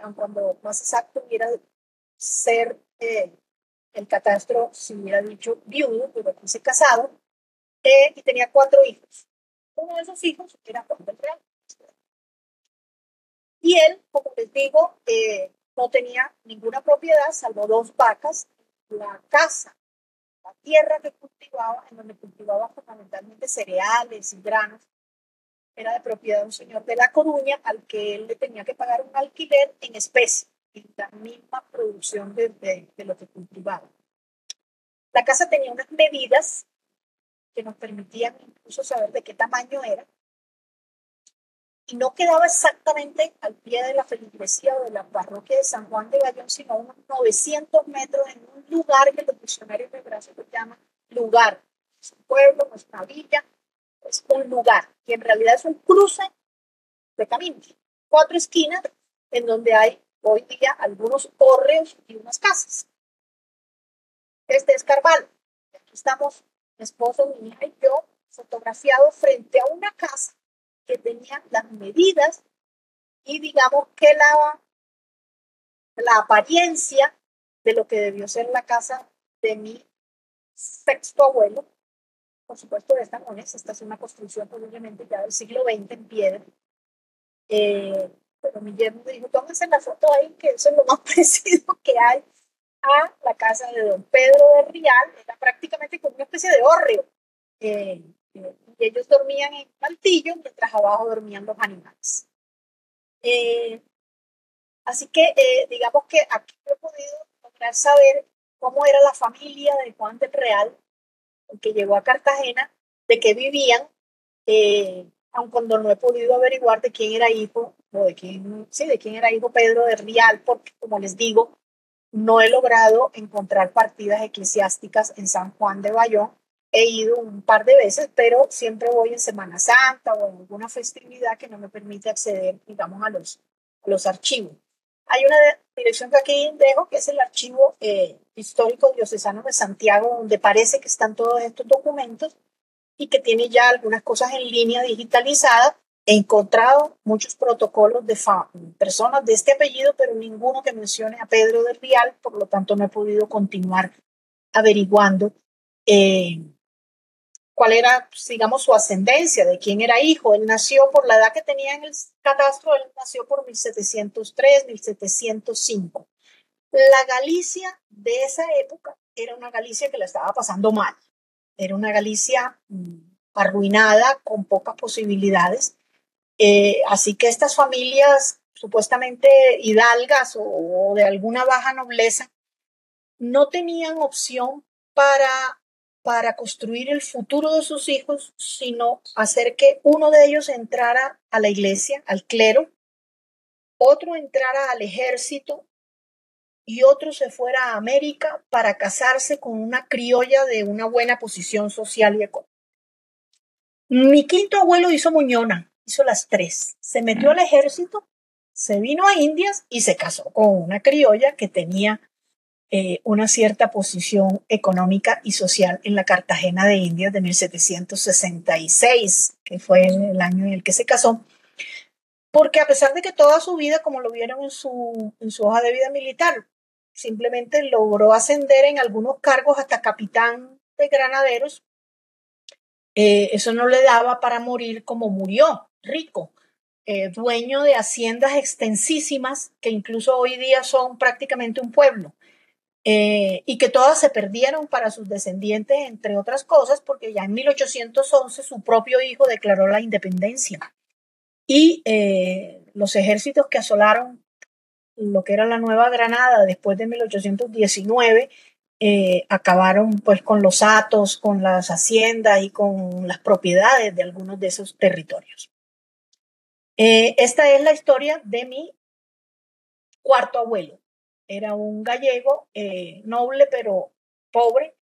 S2: aun cuando más exacto hubiera ser el catastro, si hubiera dicho viudo, pero dice casado, y tenía 4 hijos. Uno de esos hijos era Juan del Real. Y él, como les digo, no tenía ninguna propiedad, salvo 2 vacas. La casa, la tierra que cultivaba, en donde cultivaba fundamentalmente cereales y granos, era de propiedad de un señor de La Coruña al que él le tenía que pagar un alquiler en especie, en la misma producción de lo que cultivaba. La casa tenía unas medidas que nos permitían incluso saber de qué tamaño era, y no quedaba exactamente al pie de la feligresía o de la parroquia de San Juan de Bayón, sino unos 900 metros en un lugar que los diccionarios de Brasil llaman lugar. Es un pueblo, no es una villa, es un lugar, que en realidad es un cruce de caminos, 4 esquinas en donde hay hoy día algunos hórreos y unas casas. Este es Carvalho. Aquí estamos, mi esposo, mi hija y yo, fotografiados frente a una casa que tenía las medidas y digamos que la apariencia de lo que debió ser la casa de mi sexto abuelo. Por supuesto, esta no es, esta es una construcción probablemente ya del siglo XX en piedra. Pero mi yerno me dijo, tómense la foto ahí, que eso es lo más parecido que hay a la casa de don Pedro de Rial. Era prácticamente como una especie de hórreo. Y ellos dormían en maltillo, mientras abajo dormían los animales. Así que digamos que aquí he podido lograr saber cómo era la familia de Juan del Real, el que llegó a Cartagena, de qué vivían, aun cuando no he podido averiguar de quién era hijo, o de quién era hijo Pedro de Rial, porque como les digo, no he logrado encontrar partidas eclesiásticas en San Juan de Bayón. He ido un par de veces, pero siempre voy en Semana Santa o en alguna festividad que no me permite acceder, digamos, a los archivos. Hay una dirección que aquí dejo, que es el Archivo Histórico Diocesano de Santiago, donde parece que están todos estos documentos y que tiene ya algunas cosas en línea digitalizadas. He encontrado muchos protocolos de personas de este apellido, pero ninguno que mencione a Pedro de Rial, por lo tanto no he podido continuar averiguando cuál era, digamos, su ascendencia, de quién era hijo. Él nació por la edad que tenía en el catastro, él nació por 1703, 1705. La Galicia de esa época era una Galicia que la estaba pasando mal. Era una Galicia arruinada, con pocas posibilidades. Así que estas familias supuestamente hidalgas o de alguna baja nobleza no tenían opción para construir el futuro de sus hijos, sino hacer que uno de ellos entrara a la iglesia, al clero, otro entrara al ejército y otro se fuera a América para casarse con una criolla de una buena posición social y económica. Mi quinto abuelo hizo Muñona, hizo las 3. Se metió al ejército, se vino a Indias y se casó con una criolla que tenía una cierta posición económica y social en la Cartagena de Indias de 1766, que fue el año en el que se casó, porque a pesar de que toda su vida, como lo vieron en su hoja de vida militar, simplemente logró ascender en algunos cargos hasta capitán de granaderos, eso no le daba para morir como murió, rico, dueño de haciendas extensísimas que incluso hoy día son prácticamente un pueblo. Y que todas se perdieron para sus descendientes, entre otras cosas, porque ya en 1811 su propio hijo declaró la independencia. Y los ejércitos que asolaron lo que era la Nueva Granada después de 1819 acabaron pues con los hatos, con las haciendas y con las propiedades de algunos de esos territorios. Esta es la historia de mi cuarto abuelo. Era un gallego noble pero pobre,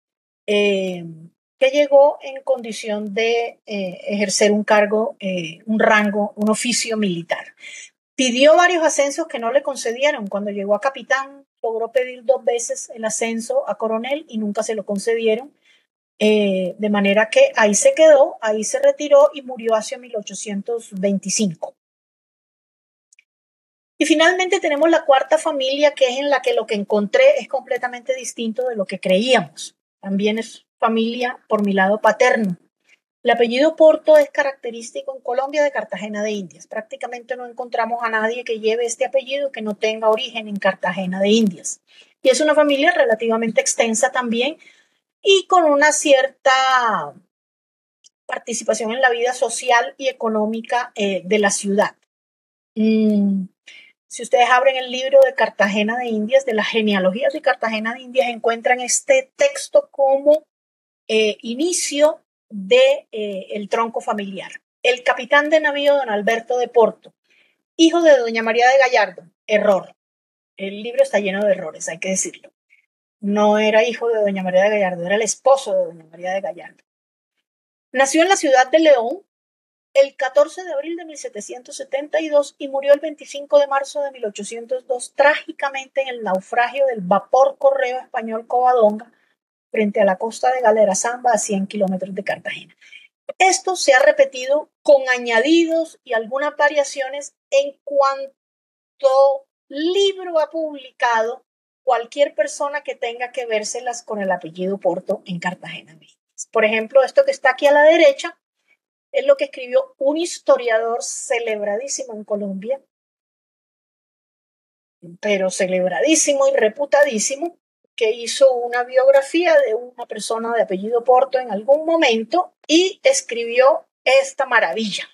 S2: que llegó en condición de ejercer un cargo, un rango, un oficio militar. Pidió varios ascensos que no le concedieron. Cuando llegó a capitán, logró pedir 2 veces el ascenso a coronel y nunca se lo concedieron. De manera que ahí se quedó, ahí se retiró y murió hacia 1825. Y finalmente tenemos la cuarta familia, que es en la que lo que encontré es completamente distinto de lo que creíamos. También es familia por mi lado paterno. El apellido Porto es característico en Colombia de Cartagena de Indias. Prácticamente no encontramos a nadie que lleve este apellido que no tenga origen en Cartagena de Indias. Y es una familia relativamente extensa también y con una cierta participación en la vida social y económica de la ciudad. Si ustedes abren el libro de Cartagena de Indias, de las genealogías de Cartagena de Indias, encuentran este texto como inicio de el tronco familiar. El capitán de navío don Alberto de Porto, hijo de doña María de Gallardo. Error. El libro está lleno de errores, hay que decirlo. No era hijo de doña María de Gallardo, era el esposo de doña María de Gallardo. Nació en la ciudad de León el 14 de abril de 1772 y murió el 25 de marzo de 1802 trágicamente en el naufragio del vapor correo español Covadonga frente a la costa de Galera Zamba a 100 kilómetros de Cartagena. Esto se ha repetido con añadidos y algunas variaciones en cuanto libro ha publicado cualquier persona que tenga que vérselas con el apellido Porto en Cartagena. Por ejemplo, esto que está aquí a la derecha es lo que escribió un historiador celebradísimo en Colombia, pero celebradísimo y reputadísimo, que hizo una biografía de una persona de apellido Porto en algún momento y escribió esta maravilla.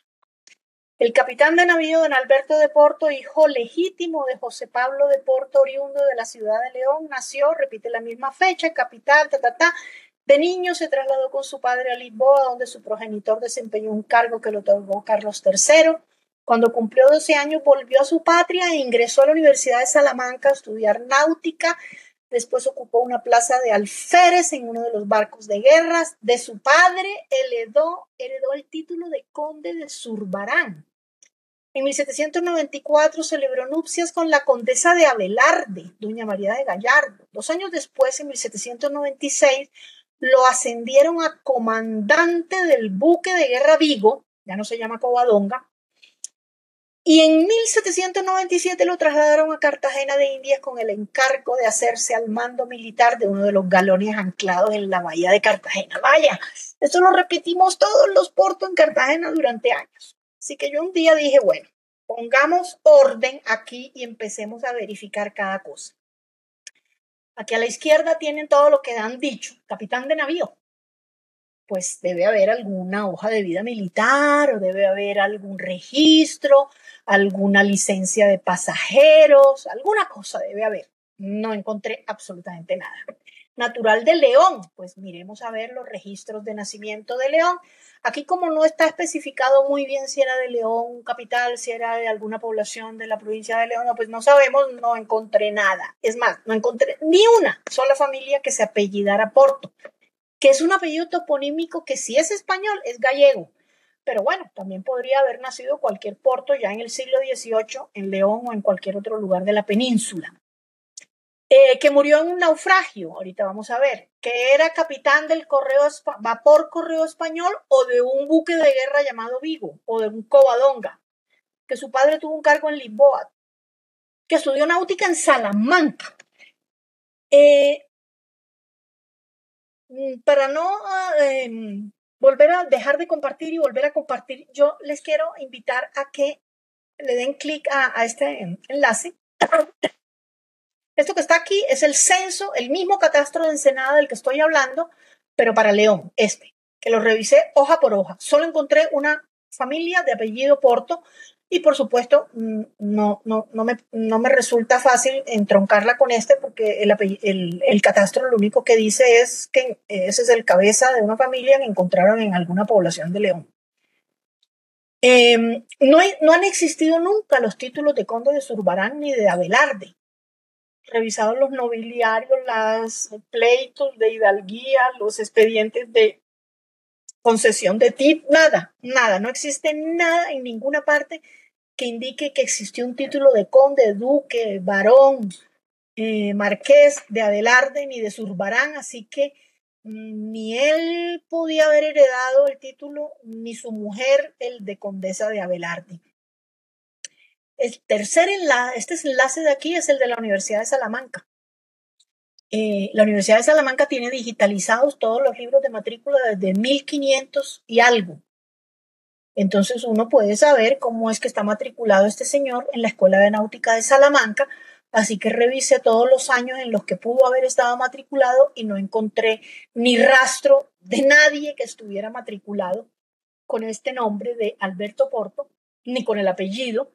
S2: El capitán de navío don Alberto de Porto, hijo legítimo de José Pablo de Porto, oriundo de la ciudad de León, nació, repite la misma fecha, capital, De niño se trasladó con su padre a Lisboa, donde su progenitor desempeñó un cargo que le otorgó Carlos III. Cuando cumplió 12 años volvió a su patria e ingresó a la Universidad de Salamanca a estudiar náutica. Después ocupó una plaza de alférez en uno de los barcos de guerras. De su padre heredó el título de conde de Zurbarán. En 1794 celebró nupcias con la condesa de Abelarde, doña María de Gallardo. 2 años después, en 1796, lo ascendieron a comandante del buque de guerra Vigo, ya no se llama Covadonga, y en 1797 lo trasladaron a Cartagena de Indias con el encargo de hacerse al mando militar de uno de los galones anclados en la bahía de Cartagena. Vaya, esto lo repetimos todos los Porto en Cartagena durante años. Así que yo un día dije, bueno, pongamos orden aquí y empecemos a verificar cada cosa. Aquí a la izquierda tienen todo lo que han dicho, capitán de navío. Pues debe haber alguna hoja de vida militar o debe haber algún registro, alguna licencia de pasajeros, alguna cosa debe haber. No encontré absolutamente nada. Natural de León, pues miremos a ver los registros de nacimiento de León. Aquí como no está especificado muy bien si era de León capital, si era de alguna población de la provincia de León, pues no sabemos, no encontré nada. Es más, no encontré ni una sola familia que se apellidara Porto, que es un apellido toponímico que si es español es gallego, pero bueno, también podría haber nacido cualquier Porto ya en el siglo XVIII en León o en cualquier otro lugar de la península. Que murió en un naufragio, ahorita vamos a ver, que era capitán del vapor correo español o de un buque de guerra llamado Vigo o de un Covadonga, que su padre tuvo un cargo en Lisboa, que estudió náutica en Salamanca. Para no volver a dejar de compartir y volver a compartir, yo les quiero invitar a que le den clic a este enlace. Esto que está aquí es el censo, el mismo catastro de Ensenada del que estoy hablando, pero para León, que lo revisé hoja por hoja. Solo encontré una familia de apellido Porto y por supuesto no me resulta fácil entroncarla con porque el catastro lo único que dice es que ese es el cabeza de una familia que encontraron en alguna población de León. No han existido nunca los títulos de conde de Zurbarán ni de Abelarde. Revisados los nobiliarios, los pleitos de hidalguía, los expedientes de concesión de nada, no existe nada en ninguna parte que indique que existió un título de conde, duque, barón, marqués de Abelarde ni de Zurbarán, así que ni él podía haber heredado el título, ni su mujer el de condesa de Abelarde. Este enlace de aquí es el de la Universidad de Salamanca. La Universidad de Salamanca tiene digitalizados todos los libros de matrícula desde 1500 y algo. Entonces uno puede saber cómo es que está matriculado este señor en la Escuela de Náutica de Salamanca, así que revisé todos los años en los que pudo haber estado matriculado y no encontré ni rastro de nadie que estuviera matriculado con este nombre de Alberto Porto, ni con el apellido.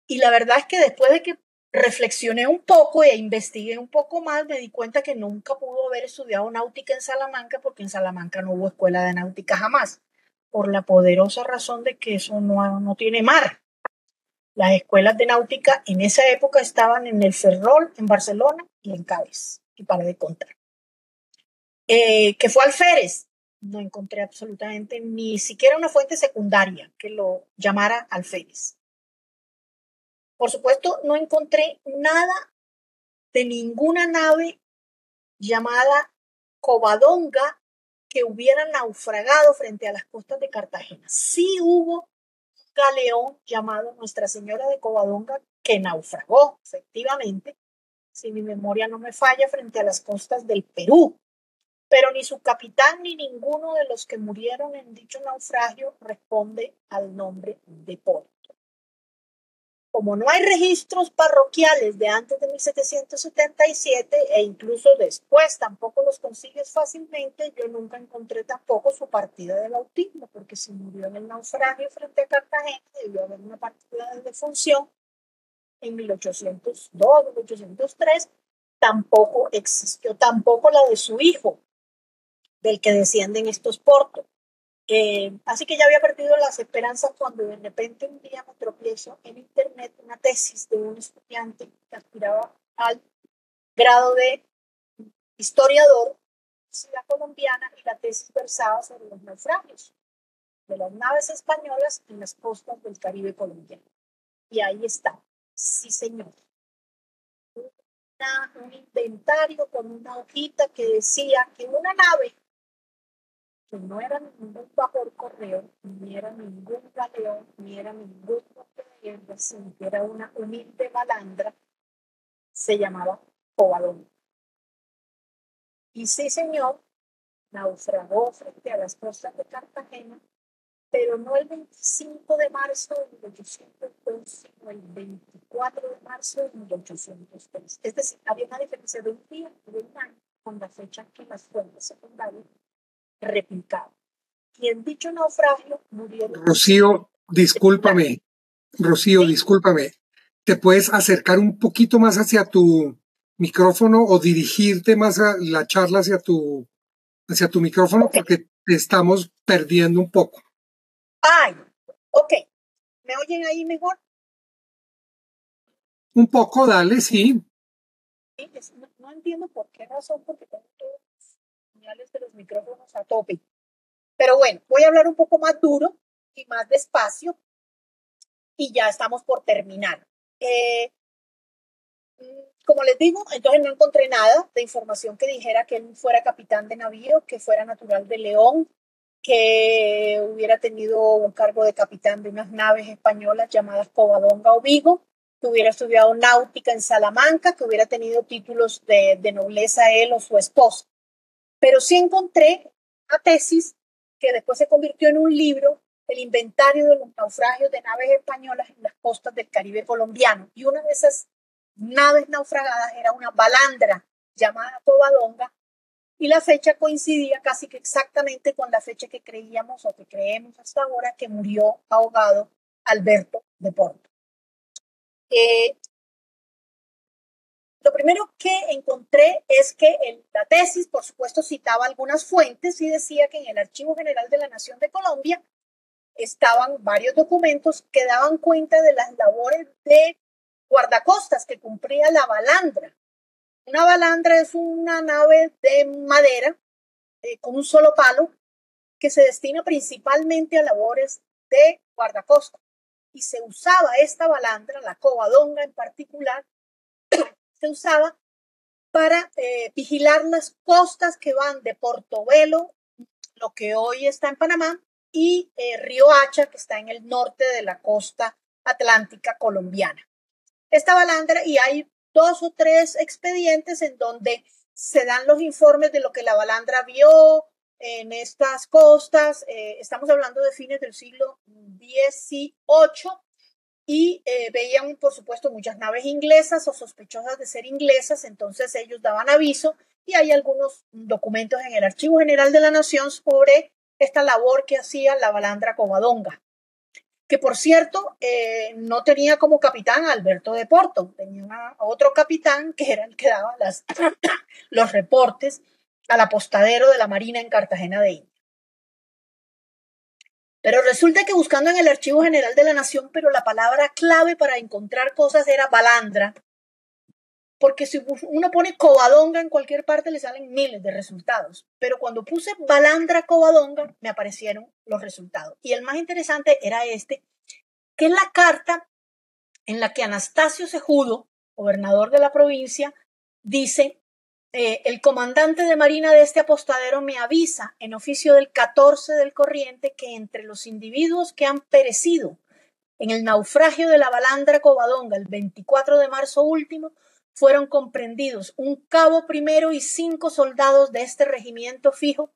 S2: Y la verdad es que después de que reflexioné un poco e investigué un poco más, me di cuenta que nunca pudo haber estudiado náutica en Salamanca, porque en Salamanca no hubo escuela de náutica jamás, por la poderosa razón de que eso no tiene mar. Las escuelas de náutica en esa época estaban en el Ferrol, en Barcelona y en Cádiz, y para de contar. Que fue alférez, no encontré absolutamente ni siquiera una fuente secundaria que lo llamara alférez. Por supuesto, no encontré nada de ninguna nave llamada Covadonga que hubiera naufragado frente a las costas de Cartagena. Sí hubo un galeón llamado Nuestra Señora de Covadonga que naufragó, efectivamente, si mi memoria no me falla, frente a las costas del Perú. Pero ni su capitán ni ninguno de los que murieron en dicho naufragio responde al nombre de Porto. Como no hay registros parroquiales de antes de 1777 e incluso después tampoco los consigues fácilmente, yo nunca encontré tampoco su partida de bautismo, porque si murió en el naufragio frente a Cartagena, debió haber una partida de defunción en 1802, 1803, tampoco existió, tampoco la de su hijo, del que descienden estos Portos. Así que ya había perdido las esperanzas cuando de repente un día me tropiezo en internet una tesis de un estudiante que aspiraba al grado de historiador de la colombiana, y la tesis versaba sobre los naufragios de las naves españolas en las costas del Caribe colombiano. Y ahí está, sí señor, un inventario con una hojita que decía que una nave que no era ningún vapor correo, ni era ningún galeón, ni era ningún buque de guerra, sino que era una humilde balandra, se llamaba Covadonga. Y sí, señor, naufragó frente a las costas de Cartagena, pero no el 25 de marzo de 1802, sino el 24 de marzo de 1803. Es decir, había una diferencia de un día y de un año con la fecha que las fuentes secundarias replicaban. Y en dicho naufragio murieron.
S1: Rocío, discúlpame. Rocío, discúlpame. ¿Te puedes acercar un poquito más hacia tu micrófono o dirigirte más a la charla hacia tu micrófono? Okay. Porque te estamos perdiendo un poco.
S2: Ay, ok. ¿Me oyen ahí mejor?
S1: Un poco, dale, sí.
S2: No entiendo por qué razón, porque tengo todos los señales de los micrófonos a tope. Pero bueno, voy a hablar un poco más duro y más despacio, y ya estamos por terminar. Como les digo, entonces no encontré nada de información que dijera que él fuera capitán de navío, que fuera natural de León, que hubiera tenido un cargo de capitán de unas naves españolas llamadas Covadonga o Vigo, que hubiera estudiado náutica en Salamanca, que hubiera tenido títulos de nobleza él o su esposa. Pero sí encontré una tesis que después se convirtió en un libro, el inventario de los naufragios de naves españolas en las costas del Caribe colombiano. Y una de esas naves naufragadas era una balandra llamada Covadonga, y la fecha coincidía casi que exactamente con la fecha que creíamos o que creemos hasta ahora que murió ahogado Alberto de Porto. Lo primero que encontré es que la tesis, por supuesto, citaba algunas fuentes y decía que en el Archivo General de la Nación de Colombia estaban varios documentos que daban cuenta de las labores de guardacostas que cumplía la balandra. Una balandra es una nave de madera con un solo palo que se destina principalmente a labores de guardacostas. Y se usaba esta balandra, la Covadonga en particular, se usaba para vigilar las costas que van de Portobelo, lo que hoy está en Panamá, y Río Hacha, que está en el norte de la costa atlántica colombiana. Esta balandra, y hay 2 o 3 expedientes en donde se dan los informes de lo que la balandra vio en estas costas. Estamos hablando de fines del siglo XVIII, y veían, por supuesto, muchas naves inglesas o sospechosas de ser inglesas, entonces ellos daban aviso, y hay algunos documentos en el Archivo General de la Nación sobre esta labor que hacía la balandra Covadonga. que por cierto no tenía como capitán a Alberto de Porto, tenía a otro capitán que era el que daba los reportes al apostadero de la Marina en Cartagena de Indias. Pero resulta que buscando en el Archivo General de la Nación, pero la palabra clave para encontrar cosas era balandra, porque si uno pone Covadonga en cualquier parte le salen miles de resultados, pero cuando puse balandra Covadonga me aparecieron los resultados. Y el más interesante era este, que es la carta en la que Anastasio Cejudo, gobernador de la provincia, dice: el comandante de marina de este apostadero me avisa en oficio del 14 del corriente que entre los individuos que han perecido en el naufragio de la balandra Covadonga el 24 de marzo último fueron comprendidos un cabo primero y 5 soldados de este regimiento fijo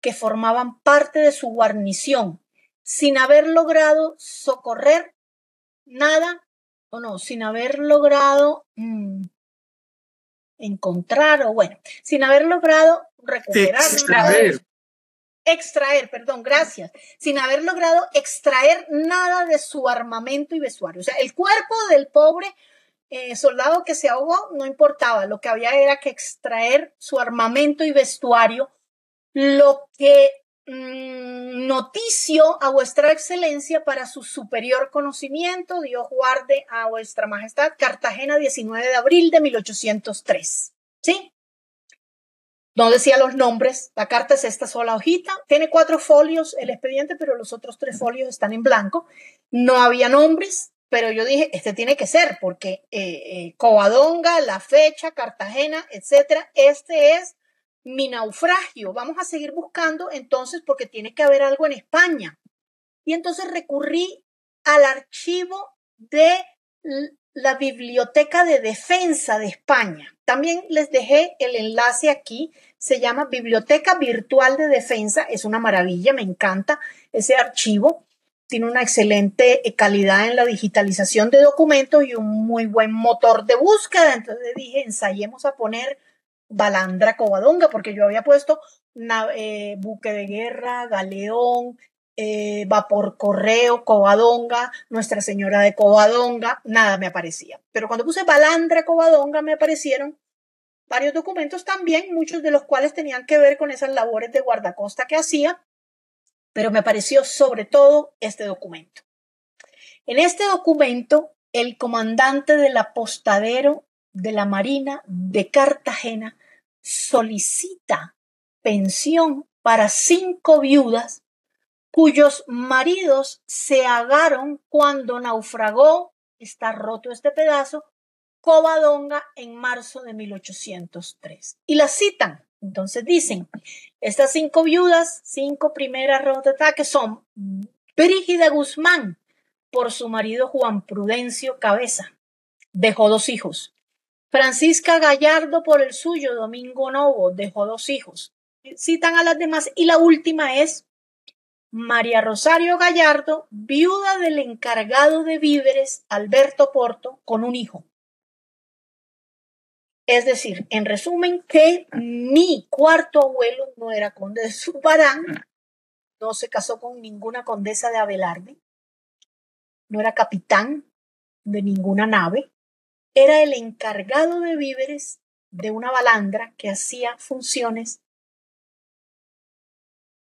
S2: que formaban parte de su guarnición, sin haber logrado socorrer nada, o no, sin haber logrado encontrar, o bueno, sin haber logrado recuperar extraer, perdón, gracias, sin haber logrado extraer nada de su armamento y vestuario. O sea, el cuerpo del pobre soldado que se ahogó no importaba, lo que había era que extraer su armamento y vestuario, lo que noticio a vuestra excelencia para su superior conocimiento, Dios guarde a vuestra majestad, Cartagena, 19 de abril de 1803, ¿sí? No decía los nombres, la carta es esta sola hojita, tiene 4 folios el expediente, pero los otros 3 folios están en blanco, no había nombres, pero yo dije, este tiene que ser, porque Covadonga, la fecha, Cartagena, etcétera, este es mi naufragio, vamos a seguir buscando entonces porque tiene que haber algo en España. Y entonces recurrí al archivo de la Biblioteca de Defensa de España. También les dejé el enlace aquí, se llama Biblioteca Virtual de Defensa, es una maravilla, me encanta ese archivo, tiene una excelente calidad en la digitalización de documentos y un muy buen motor de búsqueda. Entonces dije, ensayemos a poner balandra Covadonga, porque yo había puesto buque de guerra, galeón, vapor correo, Covadonga, Nuestra Señora de Covadonga, nada me aparecía. Pero cuando puse balandra Covadonga me aparecieron varios documentos también, muchos de los cuales tenían que ver con esas labores de guardacosta que hacía, pero me apareció sobre todo este documento. En este documento, el comandante del apostadero de la Marina de Cartagena solicita pensión para 5 viudas cuyos maridos se ahogaron cuando naufragó, está roto este pedazo, Covadonga en marzo de 1803. Y las citan. Entonces dicen, estas 5 viudas, 5 primeras que son Brígida Guzmán, por su marido Juan Prudencio Cabeza, dejó 2 hijos. Francisca Gallardo por el suyo, Domingo Novo, dejó 2 hijos. Citan a las demás y la última es María Rosario Gallardo, viuda del encargado de víveres Alberto Porto, con un hijo. Es decir, en resumen, que mi cuarto abuelo no era conde de Zurbarán, no se casó con ninguna condesa de Abelarde, no era capitán de ninguna nave, era el encargado de víveres de una balandra que hacía funciones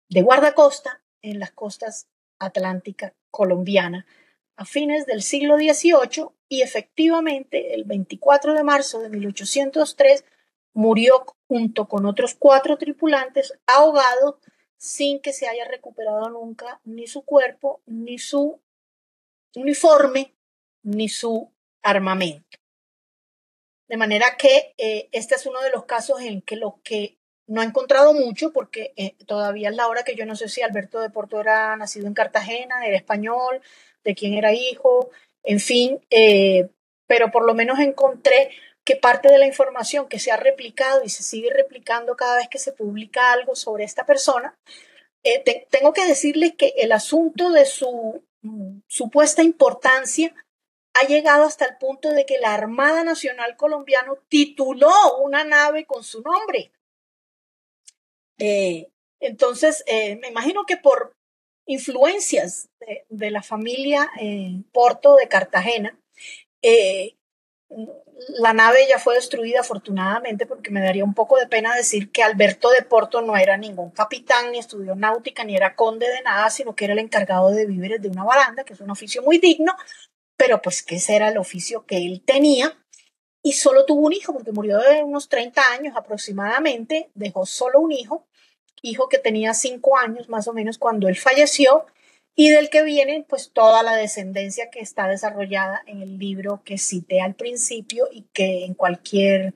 S2: de guardacosta en las costas atlánticas colombianas a fines del siglo XVIII y efectivamente el 24 de marzo de 1803 murió junto con otros 4 tripulantes ahogados sin que se haya recuperado nunca ni su cuerpo, ni su uniforme, ni su armamento. De manera que este es uno de los casos en que lo que no he encontrado mucho, porque todavía es la hora que yo no sé si Alberto de Porto era nacido en Cartagena, era español, de quién era hijo, en fin, pero por lo menos encontré que parte de la información que se ha replicado y se sigue replicando cada vez que se publica algo sobre esta persona, tengo que decirles que el asunto de su supuesta importancia ha llegado hasta el punto de que la Armada Nacional Colombiana tituló una nave con su nombre. Entonces, me imagino que por influencias de la familia Porto de Cartagena. La nave ya fue destruida afortunadamente, porque me daría un poco de pena decir que Alberto de Porto no era ningún capitán, ni estudió náutica, ni era conde de nada, sino que era el encargado de víveres de una baranda, que es un oficio muy digno, pero pues que ese era el oficio que él tenía. Y solo tuvo un hijo, porque murió de unos 30 años aproximadamente, dejó solo un hijo que tenía 5 años más o menos cuando él falleció, y del que viene pues toda la descendencia que está desarrollada en el libro que cité al principio y que en cualquier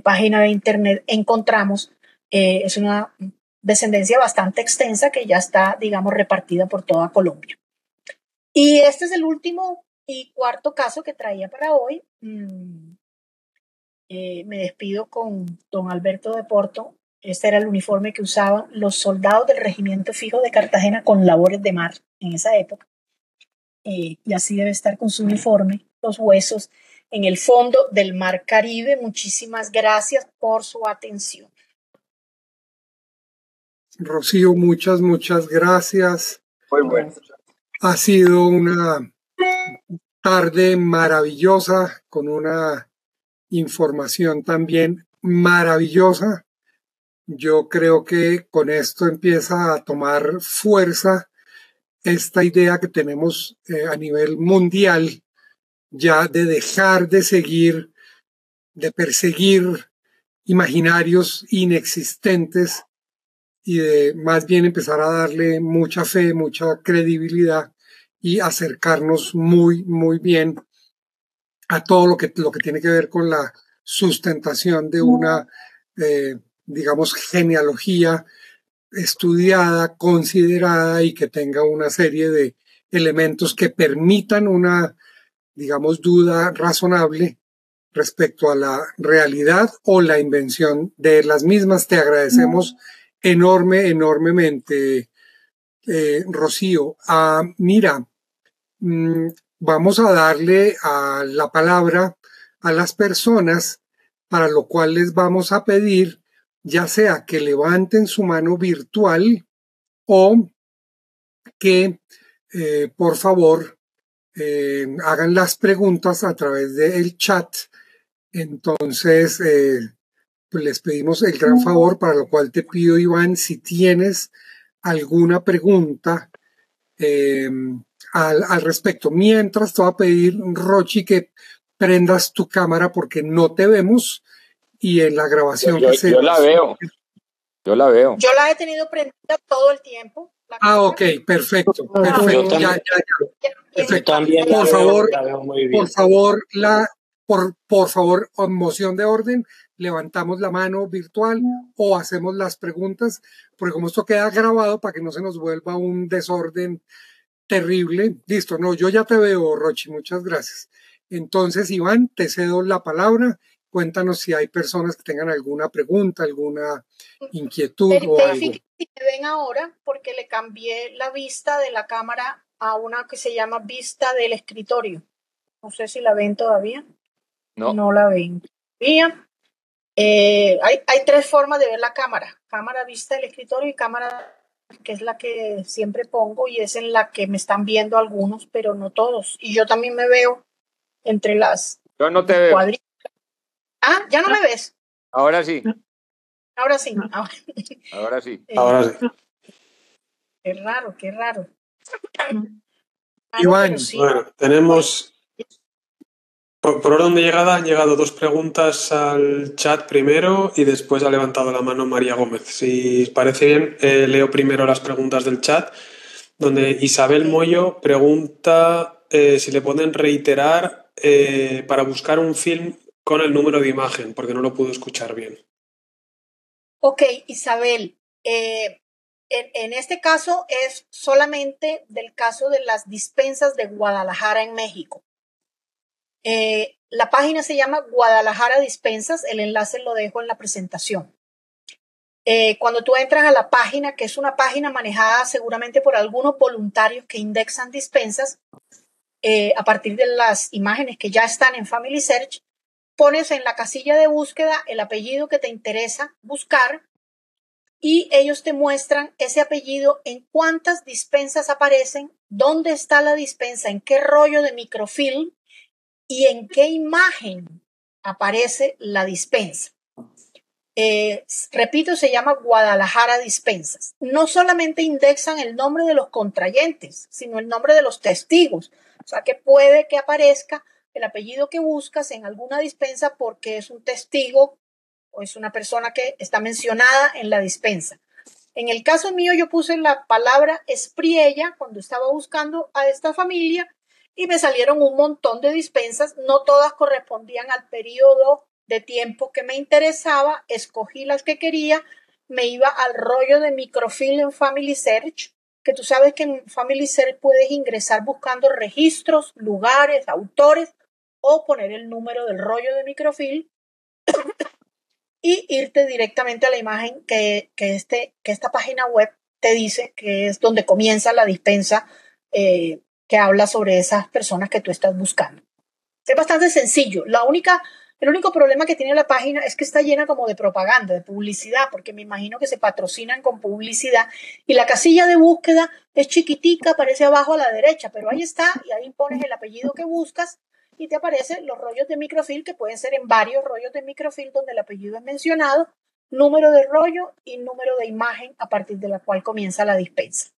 S2: página de internet encontramos. Es una descendencia bastante extensa que ya está, digamos, repartida por toda Colombia. Y este es el último y cuarto caso que traía para hoy. Me despido con don Alberto de Porto. Este era el uniforme que usaban los soldados del regimiento fijo de Cartagena con labores de mar en esa época. Y así debe estar con su uniforme, los huesos en el fondo del mar Caribe. Muchísimas gracias por su atención.
S1: Rocío, muchas gracias.
S3: Muy bueno.
S1: Ha sido una tarde maravillosa, con una información también maravillosa. Yo creo que con esto empieza a tomar fuerza esta idea que tenemos a nivel mundial, ya de dejar de seguir, de perseguir imaginarios inexistentes y de más bien empezar a darle mucha fe, mucha credibilidad y acercarnos muy bien a todo lo que tiene que ver con la sustentación de una, digamos, genealogía estudiada, considerada y que tenga una serie de elementos que permitan una, digamos, duda razonable respecto a la realidad o la invención de las mismas. Te agradecemos enormemente, Rocío. Mira, vamos a darle a la palabra a las personas, para lo cual les vamos a pedir ya sea que levanten su mano virtual o que por favor hagan las preguntas a través del chat. Entonces pues les pedimos el gran favor, para lo cual te pido, Iván, si tienes alguna pregunta al respecto. Mientras te voy a pedir, Rochi, que prendas tu cámara porque no te vemos, y en la grabación
S3: yo la veo. Yo la veo.
S2: Yo la he tenido prendida todo el tiempo.
S1: Ok, perfecto. Ya. Perfecto.
S4: También
S1: por favor,
S4: la veo muy bien.
S1: por favor, con moción de orden, levantamos la mano virtual o hacemos las preguntas, porque como esto queda grabado, para que no se nos vuelva un desorden terrible. Listo, no, yo ya te veo, Rochi, muchas gracias. Entonces, Iván, te cedo la palabra. Cuéntanos si hay personas que tengan alguna pregunta, alguna inquietud o algo.
S2: Si me ven ahora, porque le cambié la vista de la cámara a una que se llama vista del escritorio. No sé si la ven todavía. No la ven todavía. Hay 3 formas de ver la cámara: cámara vista del escritorio y cámara, que es la que siempre pongo y es en la que me están viendo algunos, pero no todos. Y yo también me veo entre las
S3: Yo no te veo.
S2: cuadritas. Ah, ¿ya no me ves?
S3: Ahora sí.
S2: Ahora sí.
S3: Ahora sí.
S4: Ahora sí.
S2: Qué raro.
S1: Iván.
S2: Sí.
S4: Bueno, tenemos... Por orden de llegada han llegado 2 preguntas al chat primero y después ha levantado la mano María Gómez. Si os parece bien, leo primero las preguntas del chat, donde Isabel Moyo pregunta si le pueden reiterar para buscar un film con el número de imagen, porque no lo pudo escuchar bien.
S2: Ok, Isabel, en este caso es solamente del caso de las dispensas de Guadalajara en México. La página se llama Guadalajara Dispensas, el enlace lo dejo en la presentación. Cuando tú entras a la página, que es una página manejada seguramente por algunos voluntarios que indexan dispensas, a partir de las imágenes que ya están en Family Search, pones en la casilla de búsqueda el apellido que te interesa buscar y ellos te muestran ese apellido en cuántas dispensas aparecen dónde está la dispensa, en qué rollo de microfilm y en qué imagen aparece la dispensa. Repito, se llama Guadalajara Dispensas. No solamente indexan el nombre de los contrayentes, sino el nombre de los testigos. O sea que puede que aparezca el apellido que buscas en alguna dispensa porque es un testigo o es una persona que está mencionada en la dispensa. En el caso mío, yo puse la palabra Espriella cuando estaba buscando a esta familia y me salieron un montón de dispensas. No todas correspondían al periodo de tiempo que me interesaba, escogí las que quería, me iba al rollo de microfilm en Family Search, que tú sabes que en Family Search puedes ingresar buscando registros, lugares, autores o poner el número del rollo de microfilm y irte directamente a la imagen que esta página web te dice que es donde comienza la dispensa que habla sobre esas personas que tú estás buscando. Es bastante sencillo. El único problema que tiene la página es que está llena como de propaganda, de publicidad, porque me imagino que se patrocinan con publicidad. Y la casilla de búsqueda es chiquitica, aparece abajo a la derecha, pero ahí está, y ahí pones el apellido que buscas y te aparecen los rollos de microfilm, que pueden ser en varios rollos de microfilm donde el apellido es mencionado, número de rollo y número de imagen a partir de la cual comienza la dispensa.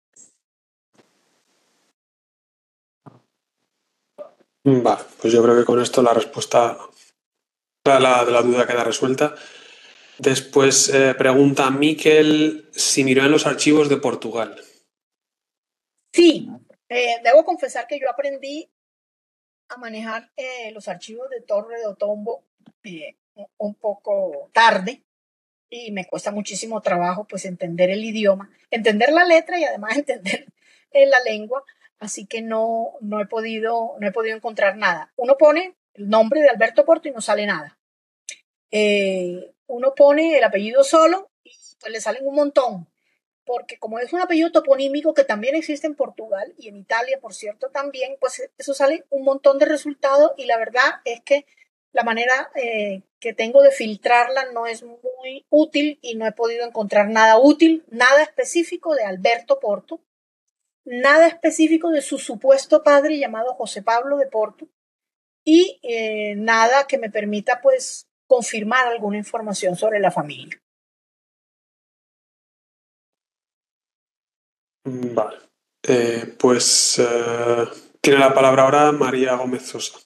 S4: Vale, pues yo creo que con esto la respuesta de la duda queda resuelta. Después pregunta Miquel si miró en los archivos de Portugal.
S2: Sí, debo confesar que yo aprendí a manejar los archivos de Torre de Otombo un poco tarde y me cuesta muchísimo trabajo pues entender el idioma, entender la letra y además entender la lengua, así que no he podido encontrar nada. Uno pone el nombre de Alberto Porto y no sale nada. Uno pone el apellido solo y pues le salen un montón, porque como es un apellido toponímico que también existe en Portugal y en Italia, por cierto, también, pues eso sale un montón de resultados y la verdad es que la manera que tengo de filtrarla no es muy útil y no he podido encontrar nada útil, nada específico de Alberto Porto, nada específico de su supuesto padre llamado José Pablo de Porto y nada que me permita pues confirmar alguna información sobre la familia.
S4: Vale. Tiene la palabra ahora María Gómez Sosa.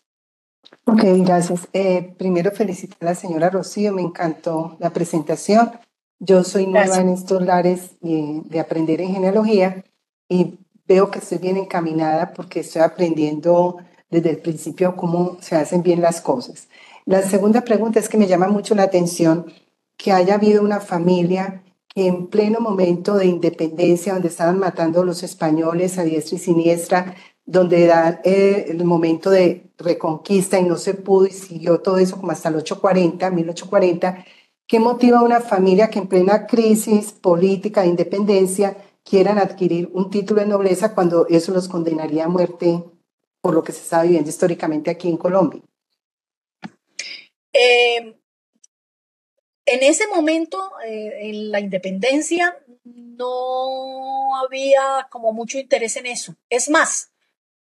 S5: Ok, gracias. Primero felicitar a la señora Rocío, me encantó la presentación. Yo soy nueva en estos lares de aprender en genealogía y veo que estoy bien encaminada porque estoy aprendiendo desde el principio cómo se hacen bien las cosas. La segunda pregunta es que me llama mucho la atención que haya habido una familia que en pleno momento de independencia, donde estaban matando a los españoles a diestra y siniestra, donde da el momento de reconquista y no se pudo y siguió todo eso como hasta el 1840, ¿qué motiva a una familia que en plena crisis política de independencia quieran adquirir un título de nobleza cuando eso los condenaría a muerte por lo que se está viviendo históricamente aquí en Colombia?
S2: En ese momento, en la independencia, no había como mucho interés en eso. Es más,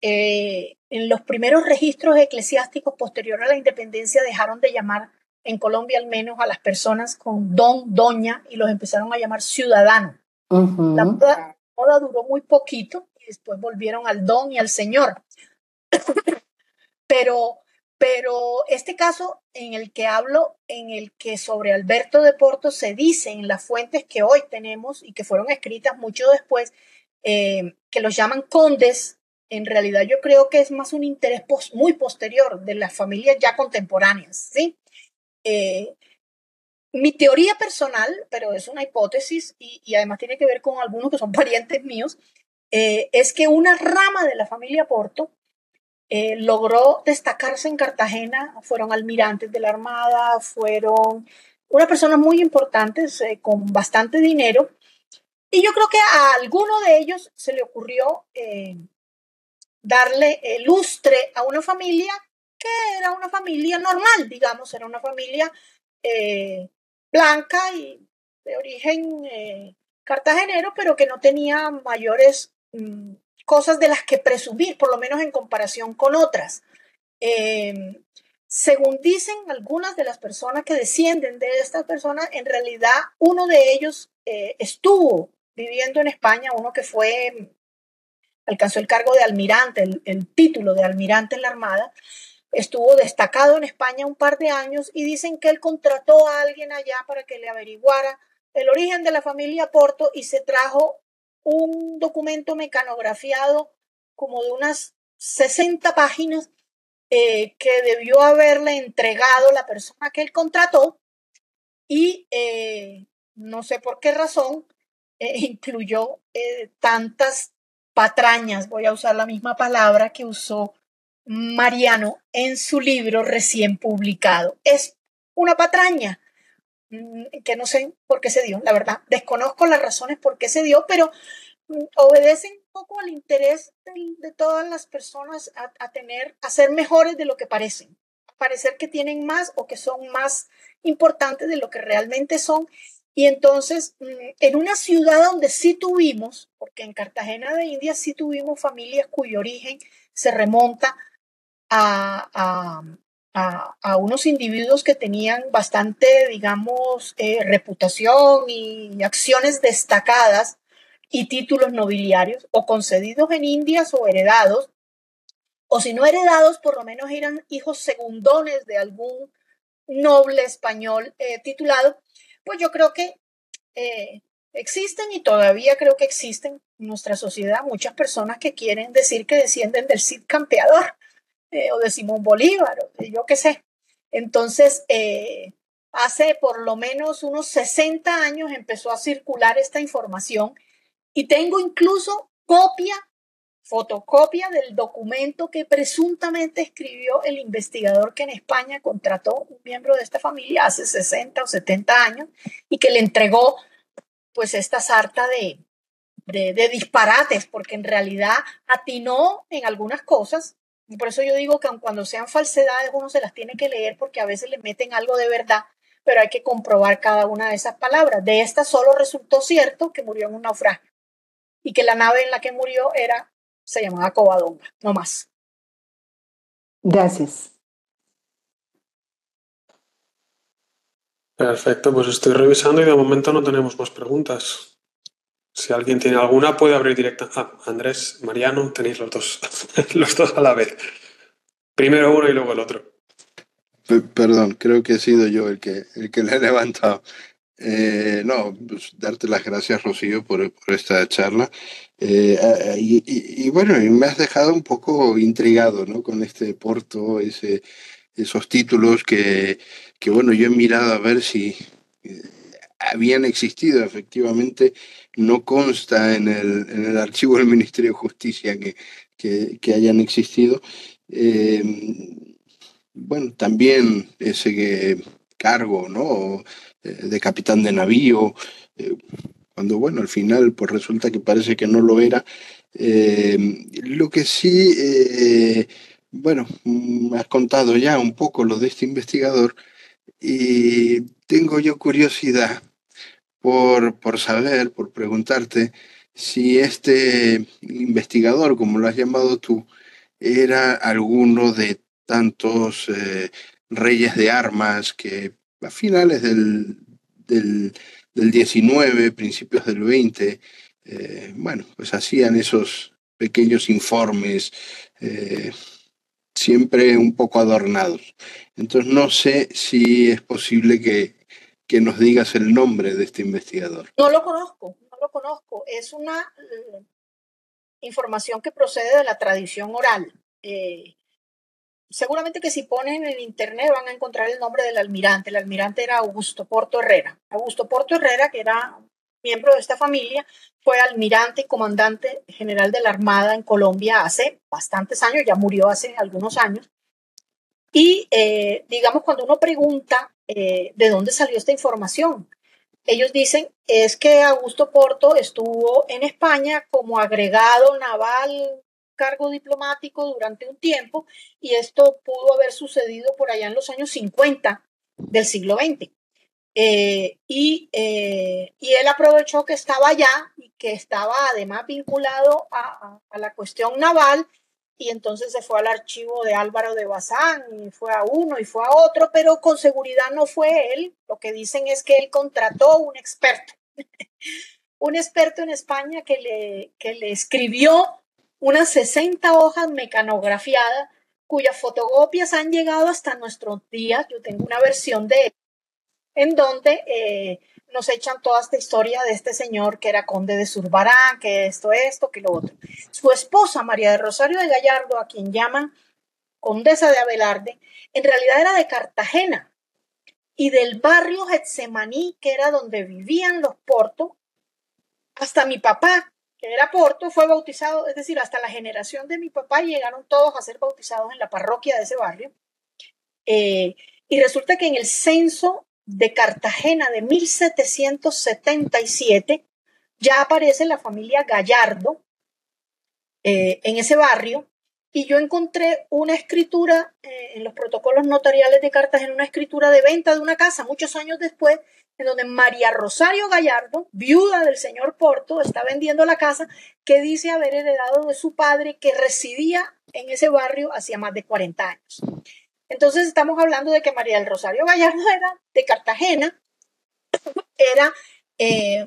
S2: en los primeros registros eclesiásticos posteriores a la independencia dejaron de llamar, en Colombia al menos, a las personas con don, doña, y los empezaron a llamar ciudadano. La moda duró muy poquito y después volvieron al don y al señor. Pero este caso en el que hablo, en el que sobre Alberto de Porto se dice en las fuentes que hoy tenemos y que fueron escritas mucho después, que los llaman condes, en realidad yo creo que es más un interés muy posterior de las familias ya contemporáneas, ¿sí? Mi teoría personal, pero es una hipótesis y además tiene que ver con algunos que son parientes míos, es que una rama de la familia Porto logró destacarse en Cartagena, fueron almirantes de la Armada, fueron unas personas muy importantes con bastante dinero y yo creo que a alguno de ellos se le ocurrió darle lustre a una familia que era una familia normal, digamos, era una familia blanca y de origen cartagenero, pero que no tenía mayores cosas de las que presumir, por lo menos en comparación con otras. Según dicen algunas de las personas que descienden de estas personas, en realidad uno de ellos estuvo viviendo en España, uno que alcanzó el cargo de almirante, el título de almirante en la Armada, estuvo destacado en España un par de años y dicen que él contrató a alguien allá para que le averiguara el origen de la familia Porto y se trajo un documento mecanografiado como de unas 60 páginas que debió haberle entregado la persona que él contrató y no sé por qué razón incluyó tantas patrañas, voy a usar la misma palabra que usó Mariano en su libro recién publicado. Es una patraña que no sé por qué se dio, la verdad, desconozco las razones por qué se dio, pero obedecen un poco al interés de todas las personas a ser mejores de lo que parecen, a parecer que tienen más o que son más importantes de lo que realmente son. Y entonces, en una ciudad donde sí tuvimos, porque en Cartagena de Indias sí tuvimos familias cuyo origen se remonta a unos individuos que tenían bastante, digamos, reputación y acciones destacadas y títulos nobiliarios, o concedidos en Indias o heredados, o si no heredados, por lo menos eran hijos segundones de algún noble español titulado, pues yo creo que existen y todavía creo que existen en nuestra sociedad muchas personas que quieren decir que descienden del Cid Campeador o de Simón Bolívar, o yo qué sé. Entonces, hace por lo menos unos 60 años empezó a circular esta información y tengo incluso fotocopia del documento que presuntamente escribió el investigador que en España contrató un miembro de esta familia hace 60 o 70 años y que le entregó pues esta sarta de disparates, porque en realidad atinó en algunas cosas. Y por eso yo digo que cuando sean falsedades uno se las tiene que leer porque a veces le meten algo de verdad, pero hay que comprobar cada una de esas palabras. De esta solo resultó cierto que murió en un naufragio y que la nave en la que murió se llamaba Covadonga, no más.
S5: Gracias.
S4: Perfecto, pues estoy revisando y de momento no tenemos más preguntas. Si alguien tiene alguna, puede abrir directa. Andrés, Mariano, tenéis los dos, los dos a la vez. Primero uno y luego el otro.
S6: Perdón, creo que he sido yo el que le he levantado. No, pues darte las gracias, Rocío, por esta charla. Y bueno, me has dejado un poco intrigado, ¿no? Con este Porto, esos títulos que bueno, yo he mirado a ver si habían existido. Efectivamente, no consta en el archivo del Ministerio de Justicia que hayan existido. Bueno, también ese cargo, ¿no? De capitán de navío, cuando, bueno, al final pues resulta que parece que no lo era. Lo que sí, bueno, me has contado ya un poco lo de este investigador y tengo yo curiosidad por saber, por preguntarte si este investigador, como lo has llamado tú, era alguno de tantos reyes de armas que a finales del 19, principios del 20, bueno, pues hacían esos pequeños informes, siempre un poco adornados. Entonces no sé si es posible que nos digas el nombre de este investigador.
S2: No lo conozco. Es una información que procede de la tradición oral. Seguramente que si ponen en internet van a encontrar el nombre del almirante. El almirante era Augusto Porto Herrera. Augusto Porto Herrera, que era miembro de esta familia, fue almirante y comandante general de la Armada en Colombia hace bastantes años, ya murió hace algunos años. Y digamos, cuando uno pregunta de dónde salió esta información, ellos dicen es que Augusto Porto estuvo en España como agregado naval, cargo diplomático durante un tiempo, y esto pudo haber sucedido por allá en los años 50 del siglo XX. Y él aprovechó que estaba allá y que estaba además vinculado a la cuestión naval, y entonces se fue al archivo de Álvaro de Bazán y fue a uno y fue a otro, pero con seguridad no fue él. Lo que dicen es que él contrató un experto, un experto en España que le escribió unas 60 hojas mecanografiadas cuyas fotocopias han llegado hasta nuestros días. Yo tengo una versión de él en donde nos echan toda esta historia de este señor que era conde de Zurbarán, que esto, que lo otro. Su esposa, María de Rosario de Gallardo, a quien llaman condesa de Abelarde, en realidad era de Cartagena y del barrio Getsemaní, que era donde vivían los Porto. Hasta mi papá, que era Porto, fue bautizado, es decir, hasta la generación de mi papá llegaron todos a ser bautizados en la parroquia de ese barrio. Y resulta que en el censo de Cartagena de 1777 ya aparece la familia Gallardo en ese barrio, y yo encontré una escritura en los protocolos notariales de Cartagena, una escritura de venta de una casa muchos años después, en donde María Rosario Gallardo, viuda del señor Porto, está vendiendo la casa que dice haber heredado de su padre, que residía en ese barrio hacía más de 40 años. Entonces estamos hablando de que María del Rosario Gallardo era de Cartagena, era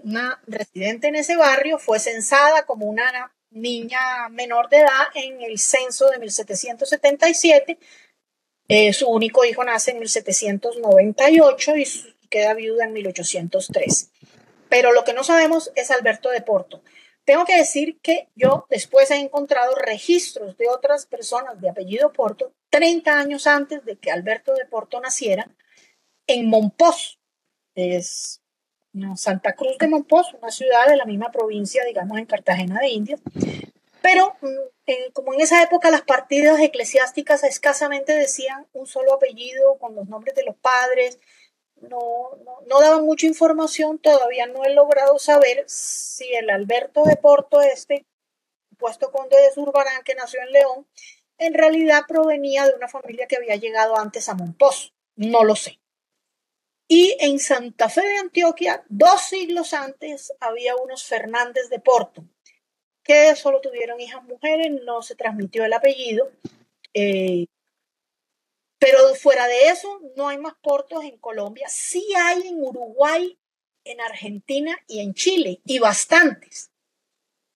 S2: una residente en ese barrio, fue censada como una niña menor de edad en el censo de 1777. Su único hijo nace en 1798 y queda viuda en 1803. Pero lo que no sabemos es Alberto de Porto. Tengo que decir que yo después he encontrado registros de otras personas de apellido Porto 30 años antes de que Alberto de Porto naciera en Mompox, es Santa Cruz de Mompox, una ciudad de la misma provincia, digamos, en Cartagena de Indias. Pero como en esa época las partidas eclesiásticas escasamente decían un solo apellido con los nombres de los padres, no daban mucha información. Todavía no he logrado saber si el Alberto de Porto, puesto conde de Zurbarán, que nació en León, en realidad provenía de una familia que había llegado antes a Mompox. No lo sé. Y en Santa Fe de Antioquia, 2 siglos antes, había unos Fernández de Porto, que solo tuvieron hijas mujeres, no se transmitió el apellido. Pero fuera de eso, no hay más Portos en Colombia. Sí hay en Uruguay, en Argentina y en Chile, y bastantes.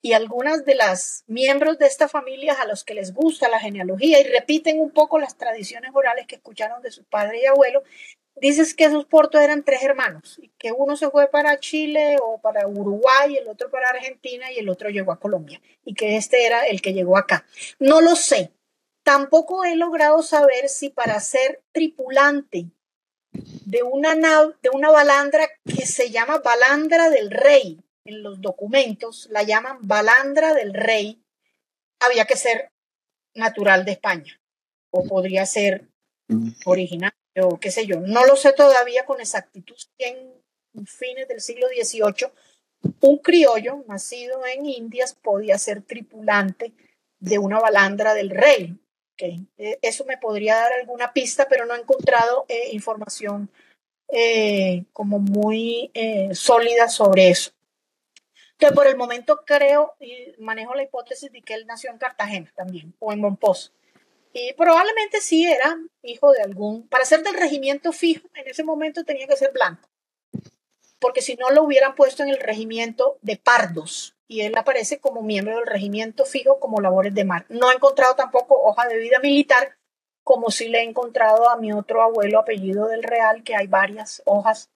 S2: Y algunas de las miembros de estas familias a los que les gusta la genealogía y repiten un poco las tradiciones orales que escucharon de sus padres y abuelos, dicen que esos Portos eran 3 hermanos, y que uno se fue para Chile o para Uruguay, el otro para Argentina y el otro llegó a Colombia, y que este era el que llegó acá. No lo sé. Tampoco he logrado saber si para ser tripulante de una balandra que se llama Balandra del Rey, en los documentos la llaman Balandra del Rey, había que ser natural de España, o podría ser originario, qué sé yo. No lo sé todavía con exactitud si en fines del siglo XVIII un criollo nacido en Indias podía ser tripulante de una balandra del Rey. Okay. Eso me podría dar alguna pista, pero no he encontrado información como muy sólida sobre eso. Entonces, por el momento creo y manejo la hipótesis de que él nació en Cartagena también, o en Mompox. Y probablemente sí era hijo de algún... Para ser del regimiento fijo, en ese momento tenía que ser blanco, porque si no lo hubieran puesto en el regimiento de pardos, y él aparece como miembro del regimiento fijo como labores de mar. No he encontrado tampoco hoja de vida militar, como sí le he encontrado a mi otro abuelo apellido del Real, que hay varias hojas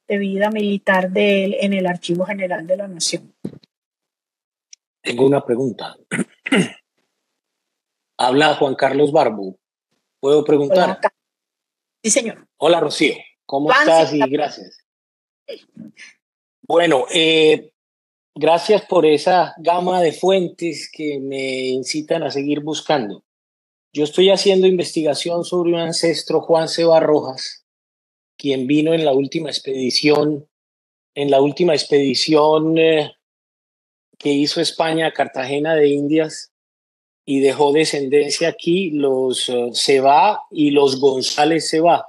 S2: de vida militar de él en el Archivo General de la Nación.
S7: Tengo una pregunta. Habla Juan Carlos Barbu. ¿Puedo preguntar?
S2: Hola, sí, señor.
S7: Hola, Rocío. ¿Cómo estás? Y gracias. Bueno, gracias por esa gama de fuentes que me incitan a seguir buscando. Yo estoy haciendo investigación sobre un ancestro, Juan Seba Rojas, quien vino en la última expedición, que hizo España a Cartagena de Indias, y dejó descendencia aquí, los Cebá y los González Cebá.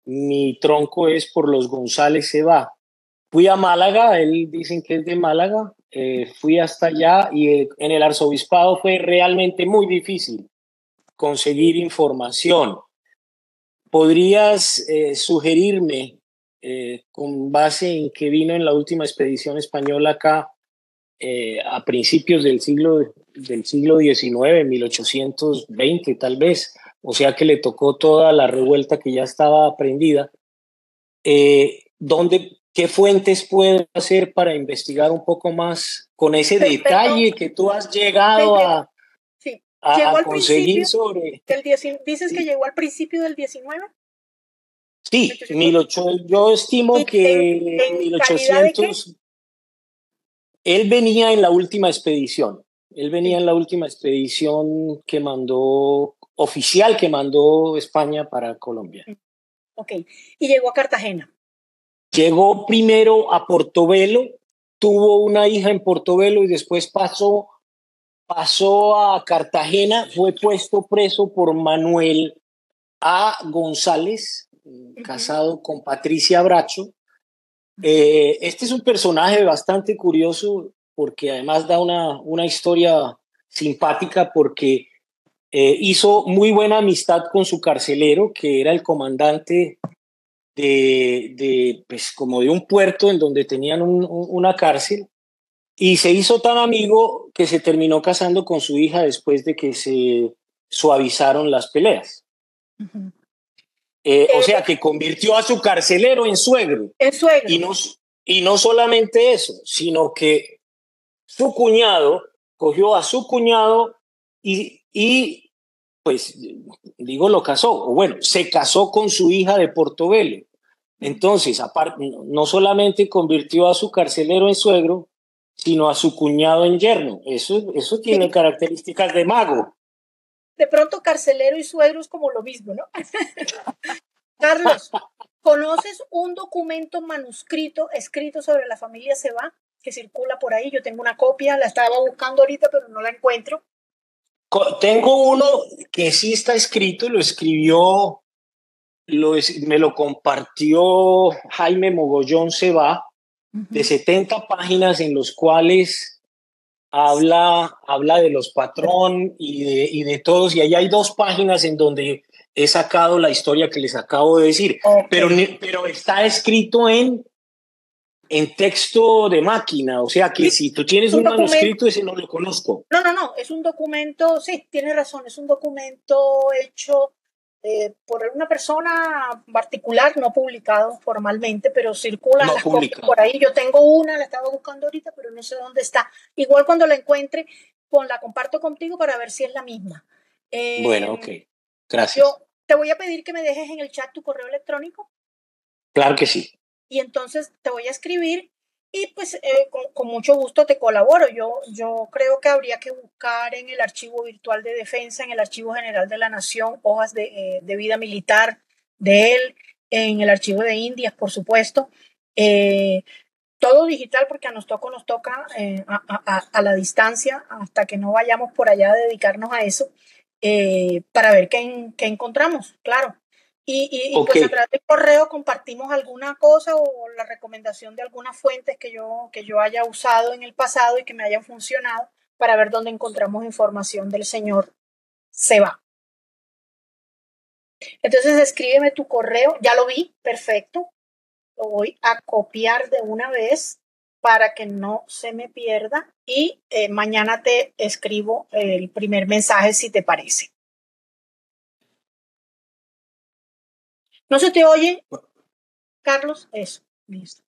S7: mi tronco es por los González Cebá. Fui a Málaga, él dicen que es de Málaga, fui hasta allá y en el arzobispado fue realmente muy difícil conseguir información. ¿Podrías sugerirme, con base en que vino en la última expedición española acá a principios del siglo XIX, 1820 tal vez, o sea que le tocó toda la revuelta que ya estaba aprendida, ¿qué fuentes puedo hacer para investigar un poco más con ese detalle que tú has llegado a conseguir sobre...
S2: ¿Dices que llegó al principio del 19?
S7: Sí, yo estimo que
S2: ¿En
S7: 1800... Él venía en la última expedición. Él venía en la última expedición oficial que mandó España para Colombia.
S2: Ok, y llegó a Cartagena.
S7: Llegó primero a Portobelo, tuvo una hija en Portobelo y después pasó a Cartagena, fue puesto preso por Manuel A. González, casado con Patricia Bracho. Este es un personaje bastante curioso porque además da una historia simpática porque hizo muy buena amistad con su carcelero, que era el comandante pues como de un puerto en donde tenían una cárcel, y se hizo tan amigo que se terminó casando con su hija después de que se suavizaron las peleas. Uh-huh. O sea, que convirtió a su carcelero en suegro.
S2: En suegro.
S7: Y no solamente eso, sino que su cuñado cogió a su cuñado y pues, digo, lo casó, o bueno, se casó con su hija de Portobelo. Entonces, aparte, no solamente convirtió a su carcelero en suegro, sino a su cuñado en yerno. Eso tiene características de mago.
S2: De pronto, carcelero y suegro es como lo mismo, ¿no? Carlos, ¿conoces un documento manuscrito escrito sobre la familia Cebá que circula por ahí? Yo tengo una copia, la estaba buscando ahorita, pero no la encuentro.
S7: Tengo uno que sí está escrito, lo escribió, me lo compartió Jaime Mogollón Cebá, de 70 páginas en los cuales habla de los patrón y de todos, y ahí hay 2 páginas en donde he sacado la historia que les acabo de decir, okay. pero está escrito en texto de máquina, o sea que si tú tienes un manuscrito, ese no lo conozco.
S2: No, es un documento, sí, tienes razón, es un documento hecho por una persona particular, no publicado formalmente, pero circula las copias por ahí. Yo tengo una, la estaba buscando ahorita, pero no sé dónde está. Igual cuando la encuentre, la comparto contigo para ver si es la misma.
S7: Bueno, ok, gracias.
S2: Yo te voy a pedir que me dejes en el chat tu correo electrónico.
S7: Claro que sí.
S2: Y entonces te voy a escribir y pues con mucho gusto te colaboro. Yo creo que habría que buscar en el Archivo Virtual de Defensa, en el Archivo General de la Nación, hojas de vida militar de él, en el Archivo de Indias, por supuesto. Todo digital porque nos toca a la distancia hasta que no vayamos por allá a dedicarnos a eso para ver qué encontramos, claro. Y okay. Pues a través del correo compartimos alguna cosa o la recomendación de algunas fuentes que yo haya usado en el pasado y que me hayan funcionado para ver dónde encontramos información del señor Cebá. Entonces escríbeme tu correo, ya lo vi, perfecto. Lo voy a copiar de una vez para que no se me pierda y mañana te escribo el primer mensaje si te parece. ¿No se te oye, Carlos? Eso, listo.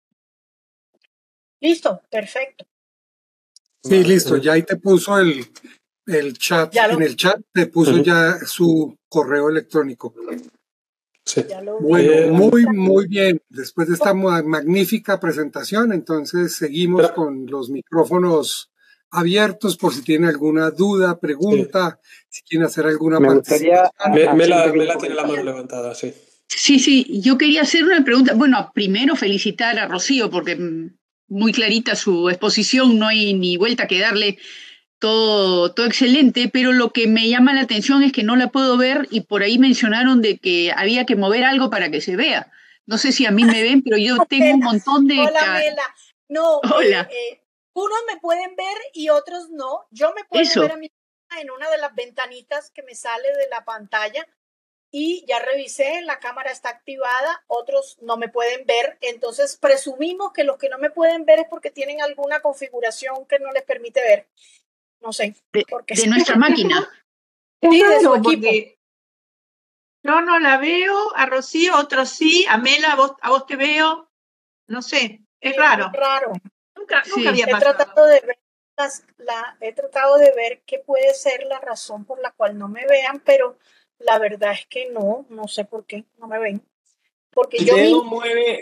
S2: Listo, perfecto.
S1: Sí, listo, ya ahí te puso el chat, en el chat te puso ya su correo electrónico.
S4: Sí.
S1: Bueno, muy bien. Después de esta magnífica presentación, entonces seguimos con los micrófonos abiertos por si tienen alguna duda, pregunta, si quieren hacer alguna
S4: participación. Mela tiene la mano levantada, sí.
S8: Sí, yo quería hacer una pregunta. Bueno, primero felicitar a Rocío porque muy clarita su exposición, no hay ni vuelta que darle. todo excelente, pero lo que me llama la atención es que no la puedo ver y por ahí mencionaron de que había que mover algo para que se vea. No sé si a mí me ven, pero yo tengo un montón de...
S2: Hola, Mela. No,
S8: Hola.
S2: unos me pueden ver y otros no. Yo me puedo ver a mí en una de las ventanitas que me sale de la pantalla y ya revisé, la cámara está activada, otros no me pueden ver, entonces presumimos que los que no me pueden ver es porque tienen alguna configuración que no les permite ver. No sé.
S8: De nuestra máquina.
S2: Sí, de su equipo.
S9: Yo no la veo, a Rocío, otros sí, a Mela, a vos te veo, no sé, es raro.
S2: Es raro.
S9: Nunca había pasado.
S2: He tratado de ver qué puede ser la razón por la cual no me vean, pero la verdad es que no sé por qué no me ven. Porque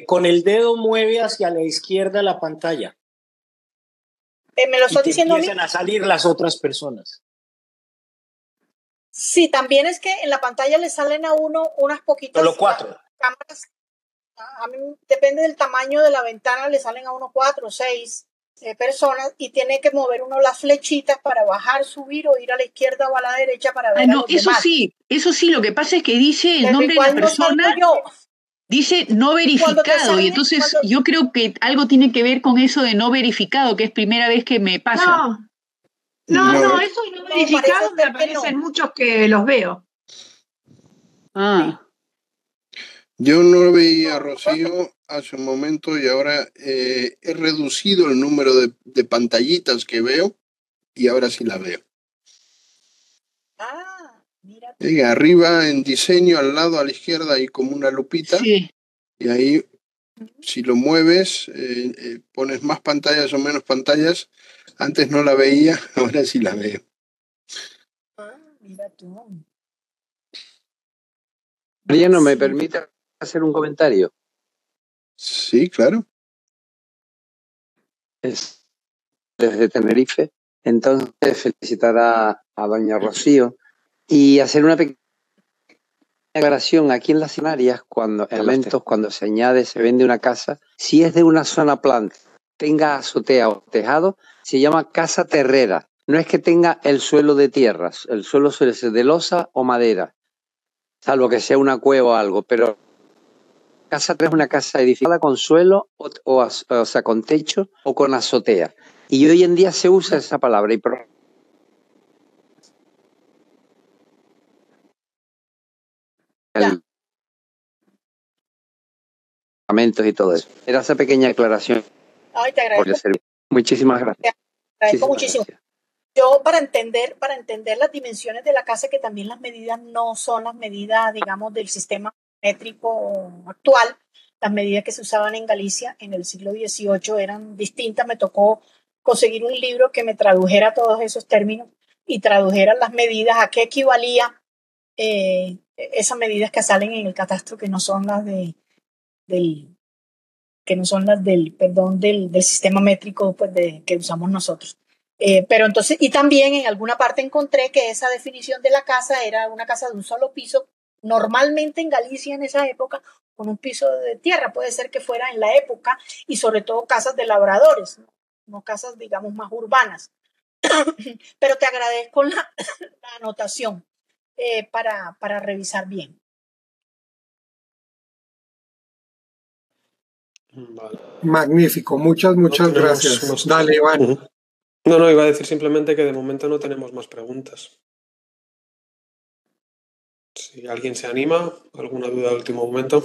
S7: con el dedo mueve hacia la izquierda la pantalla.
S2: Me lo estás diciendo a mí.
S7: Empiezan a salir las otras personas.
S2: Sí, también es que en la pantalla le salen a uno unas poquitas
S7: Solo 4
S2: cámaras. A mí depende del tamaño de la ventana, le salen a uno 4 o 6 personas y tiene que mover uno las flechitas para bajar, subir o ir a la izquierda o a la derecha para ver a los demás.
S8: Eso sí, lo que pasa es que dice el nombre de la persona, dice no verificado y entonces yo creo que algo tiene que ver con eso de no verificado, que es primera vez que me pasa.
S9: No, eso no verificado me aparecen muchos que los veo.
S6: Yo no veía a Rocío hace un momento y ahora he reducido el número de pantallitas que veo y ahora sí la veo.
S2: Mira.
S6: Arriba en diseño, al lado, a la izquierda, hay como una lupita.
S8: Sí.
S6: Y ahí, si lo mueves, pones más pantallas o menos pantallas. Antes no la veía, ahora sí la veo.
S2: Mira tú.
S10: Mariano, ¿me permite hacer un comentario?
S6: Sí, claro.
S10: Es desde Tenerife. Entonces, felicitar a doña Rocío y hacer una pequeña aclaración. Aquí en las Canarias, cuando se añade, se vende una casa, si es de una zona plana, tenga azotea o tejado, se llama casa terrera. No es que tenga el suelo de tierras, el suelo suele ser de losa o madera, salvo que sea una cueva o algo, pero casa terrera es una casa edificada con suelo o sea, con techo o con azotea. Y hoy en día se usa esa palabra y y todo eso. Era esa pequeña aclaración.
S2: Ay, te agradezco.
S10: Muchísimas gracias.
S2: Te agradezco muchísimo. Gracias. Yo, para entender las dimensiones de la casa, que también las medidas no son las medidas, digamos, del sistema métrico actual, las medidas que se usaban en Galicia en el siglo XVIII eran distintas. Me tocó conseguir un libro que me tradujera todos esos términos y tradujera las medidas, a qué equivalía esas medidas que salen en el catastro, que no son las del sistema métrico pues, que usamos nosotros. Pero entonces, y también en alguna parte encontré que esa definición de la casa era una casa de un solo piso, normalmente en Galicia en esa época, con un piso de tierra. Puede ser que fuera en la época, y sobre todo casas de labradores, no casas, digamos, más urbanas. Pero te agradezco la anotación para revisar bien.
S4: Vale.
S1: Magnífico, muchas gracias. Dale, Iván.
S4: No, iba a decir simplemente que de momento no tenemos más preguntas. Si alguien se anima, alguna duda de último momento.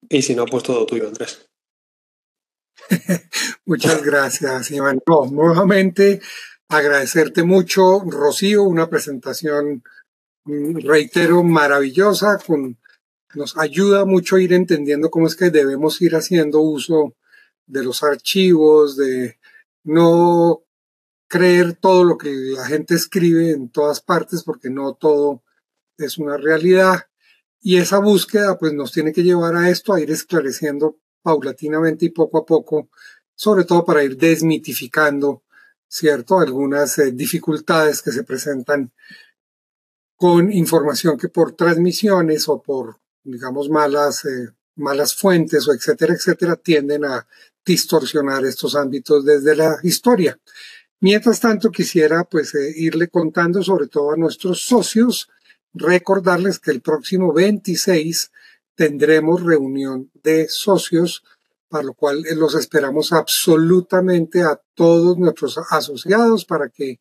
S4: Y si no, pues todo tuyo, Andrés.
S1: Muchas gracias, Iván. No, nuevamente agradecerte mucho, Rocío, una presentación, reitero, maravillosa, nos ayuda mucho a ir entendiendo cómo es que debemos ir haciendo uso de los archivos, de no creer todo lo que la gente escribe en todas partes, porque no todo es una realidad. Y esa búsqueda pues nos tiene que llevar a esto, a ir esclareciendo paulatinamente y poco a poco, sobre todo para ir desmitificando, ¿cierto?, algunas dificultades que se presentan con información que por transmisiones o por, digamos, malas fuentes o etcétera, tienden a distorsionar estos ámbitos desde la historia. Mientras tanto, quisiera pues irle contando sobre todo a nuestros socios, recordarles que el próximo 26 tendremos reunión de socios, para lo cual los esperamos absolutamente a todos nuestros asociados para que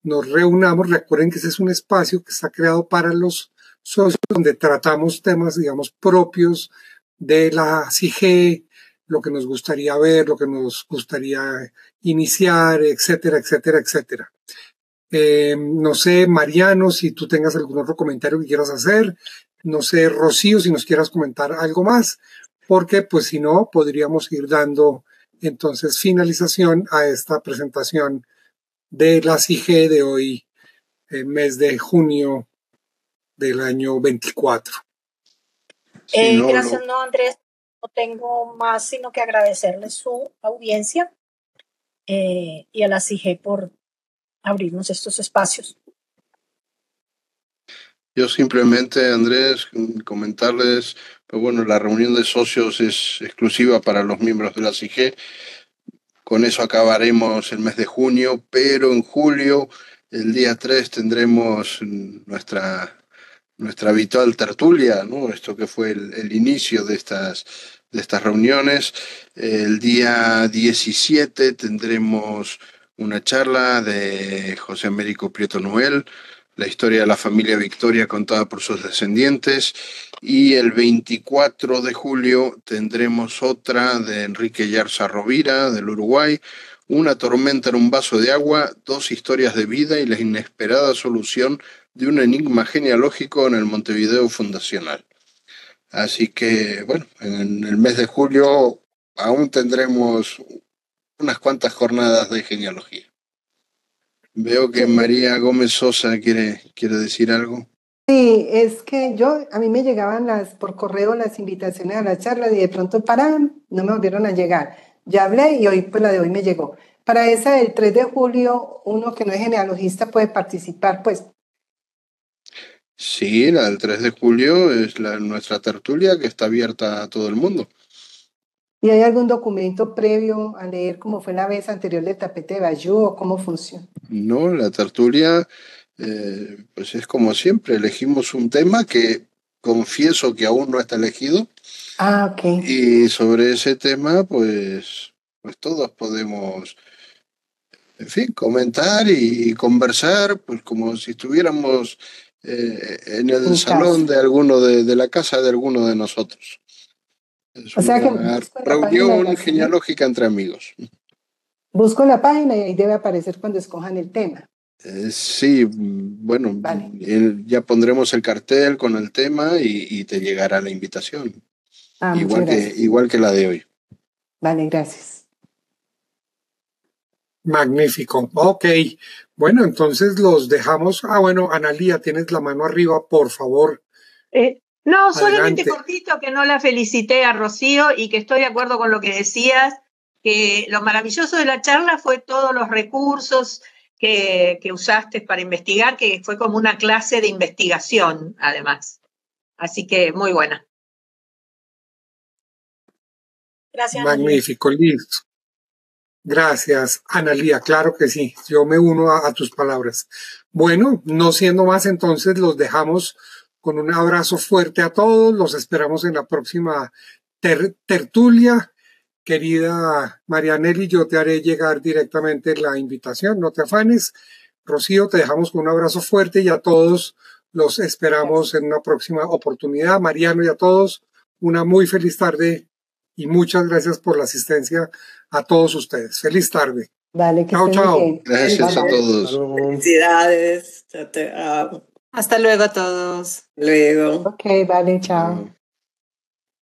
S1: nos reunamos. Recuerden que ese es un espacio que está creado para los socios, donde tratamos temas, digamos, propios de la CIGE, lo que nos gustaría ver, lo que nos gustaría iniciar, etcétera, etcétera, etcétera. No sé, Mariano, si tú tengas algún otro comentario que quieras hacer. No sé, Rocío, si nos quieras comentar algo más, porque pues si no, podríamos ir dando entonces finalización a esta presentación de la CIGE de hoy, mes de junio del año 24.
S2: Sí, gracias, no, Andrés. No tengo más sino que agradecerle su audiencia y a la CIGE por abrirnos estos espacios.
S6: Yo simplemente, Andrés, comentarles, pues bueno, la reunión de socios es exclusiva para los miembros de la CIGE. Con eso acabaremos el mes de junio, pero en julio, el día 3, tendremos nuestra habitual tertulia, ¿no? Esto que fue el inicio de estas reuniones. El día 17 tendremos una charla de José Américo Prieto Noel, la historia de la familia Victoria contada por sus descendientes, y el 24 de julio tendremos otra de Enrique Yarza Rovira, del Uruguay, Una tormenta en un vaso de agua, 2 historias de vida y la inesperada solución de un enigma genealógico en el Montevideo fundacional. Así que, bueno, en el mes de julio aún tendremos unas cuantas jornadas de genealogía. Veo que María Gómez Sosa quiere decir algo.
S5: Sí, es que a mí me llegaban por correo las invitaciones a la charla y de pronto no me volvieron a llegar. Ya hablé y hoy, pues la de hoy me llegó. Para esa del 3 de julio, uno que no es genealogista puede participar, pues.
S6: Sí, la del 3 de julio es nuestra tertulia que está abierta a todo el mundo.
S5: ¿Y hay algún documento previo a leer como fue la vez anterior de Tapete de Bayú o cómo funciona?
S6: No, la tertulia, pues es como siempre, elegimos un tema que confieso que aún no está elegido.
S5: Ah, ok.
S6: Y sobre ese tema, pues todos podemos, en fin, comentar y conversar, pues como si estuviéramos en el salón de alguno de la casa de alguno de nosotros. Es una reunión genealógica entre amigos.
S5: Busco la página y ahí debe aparecer cuando escojan el tema.
S6: Sí, bueno, vale. Ya pondremos el cartel con el tema y te llegará la invitación. Igual que la de hoy.
S5: Vale, gracias.
S1: Magnífico. Ok. Bueno, entonces los dejamos. Bueno, Analía, tienes la mano arriba, por favor.
S9: No, solamente cortito que no la felicité a Rocío y que estoy de acuerdo con lo que decías, que lo maravilloso de la charla fue todos los recursos que usaste para investigar, que fue como una clase de investigación, además. Así que muy buena.
S2: Gracias.
S1: Magnífico, listo. Gracias, Analía, claro que sí, yo me uno a tus palabras. Bueno, no siendo más, entonces los dejamos con un abrazo fuerte a todos, los esperamos en la próxima tertulia. Querida Marianelli, yo te haré llegar directamente la invitación, no te afanes. Rocío, te dejamos con un abrazo fuerte y a todos los esperamos en una próxima oportunidad. Mariano y a todos, una muy feliz tarde y muchas gracias por la asistencia a todos ustedes. Feliz tarde.
S5: Vale, que
S1: chao, chao.
S5: Bien.
S6: Gracias a todos.
S11: Felicidades. Hasta luego a todos. Luego.
S5: Ok, vale, chao.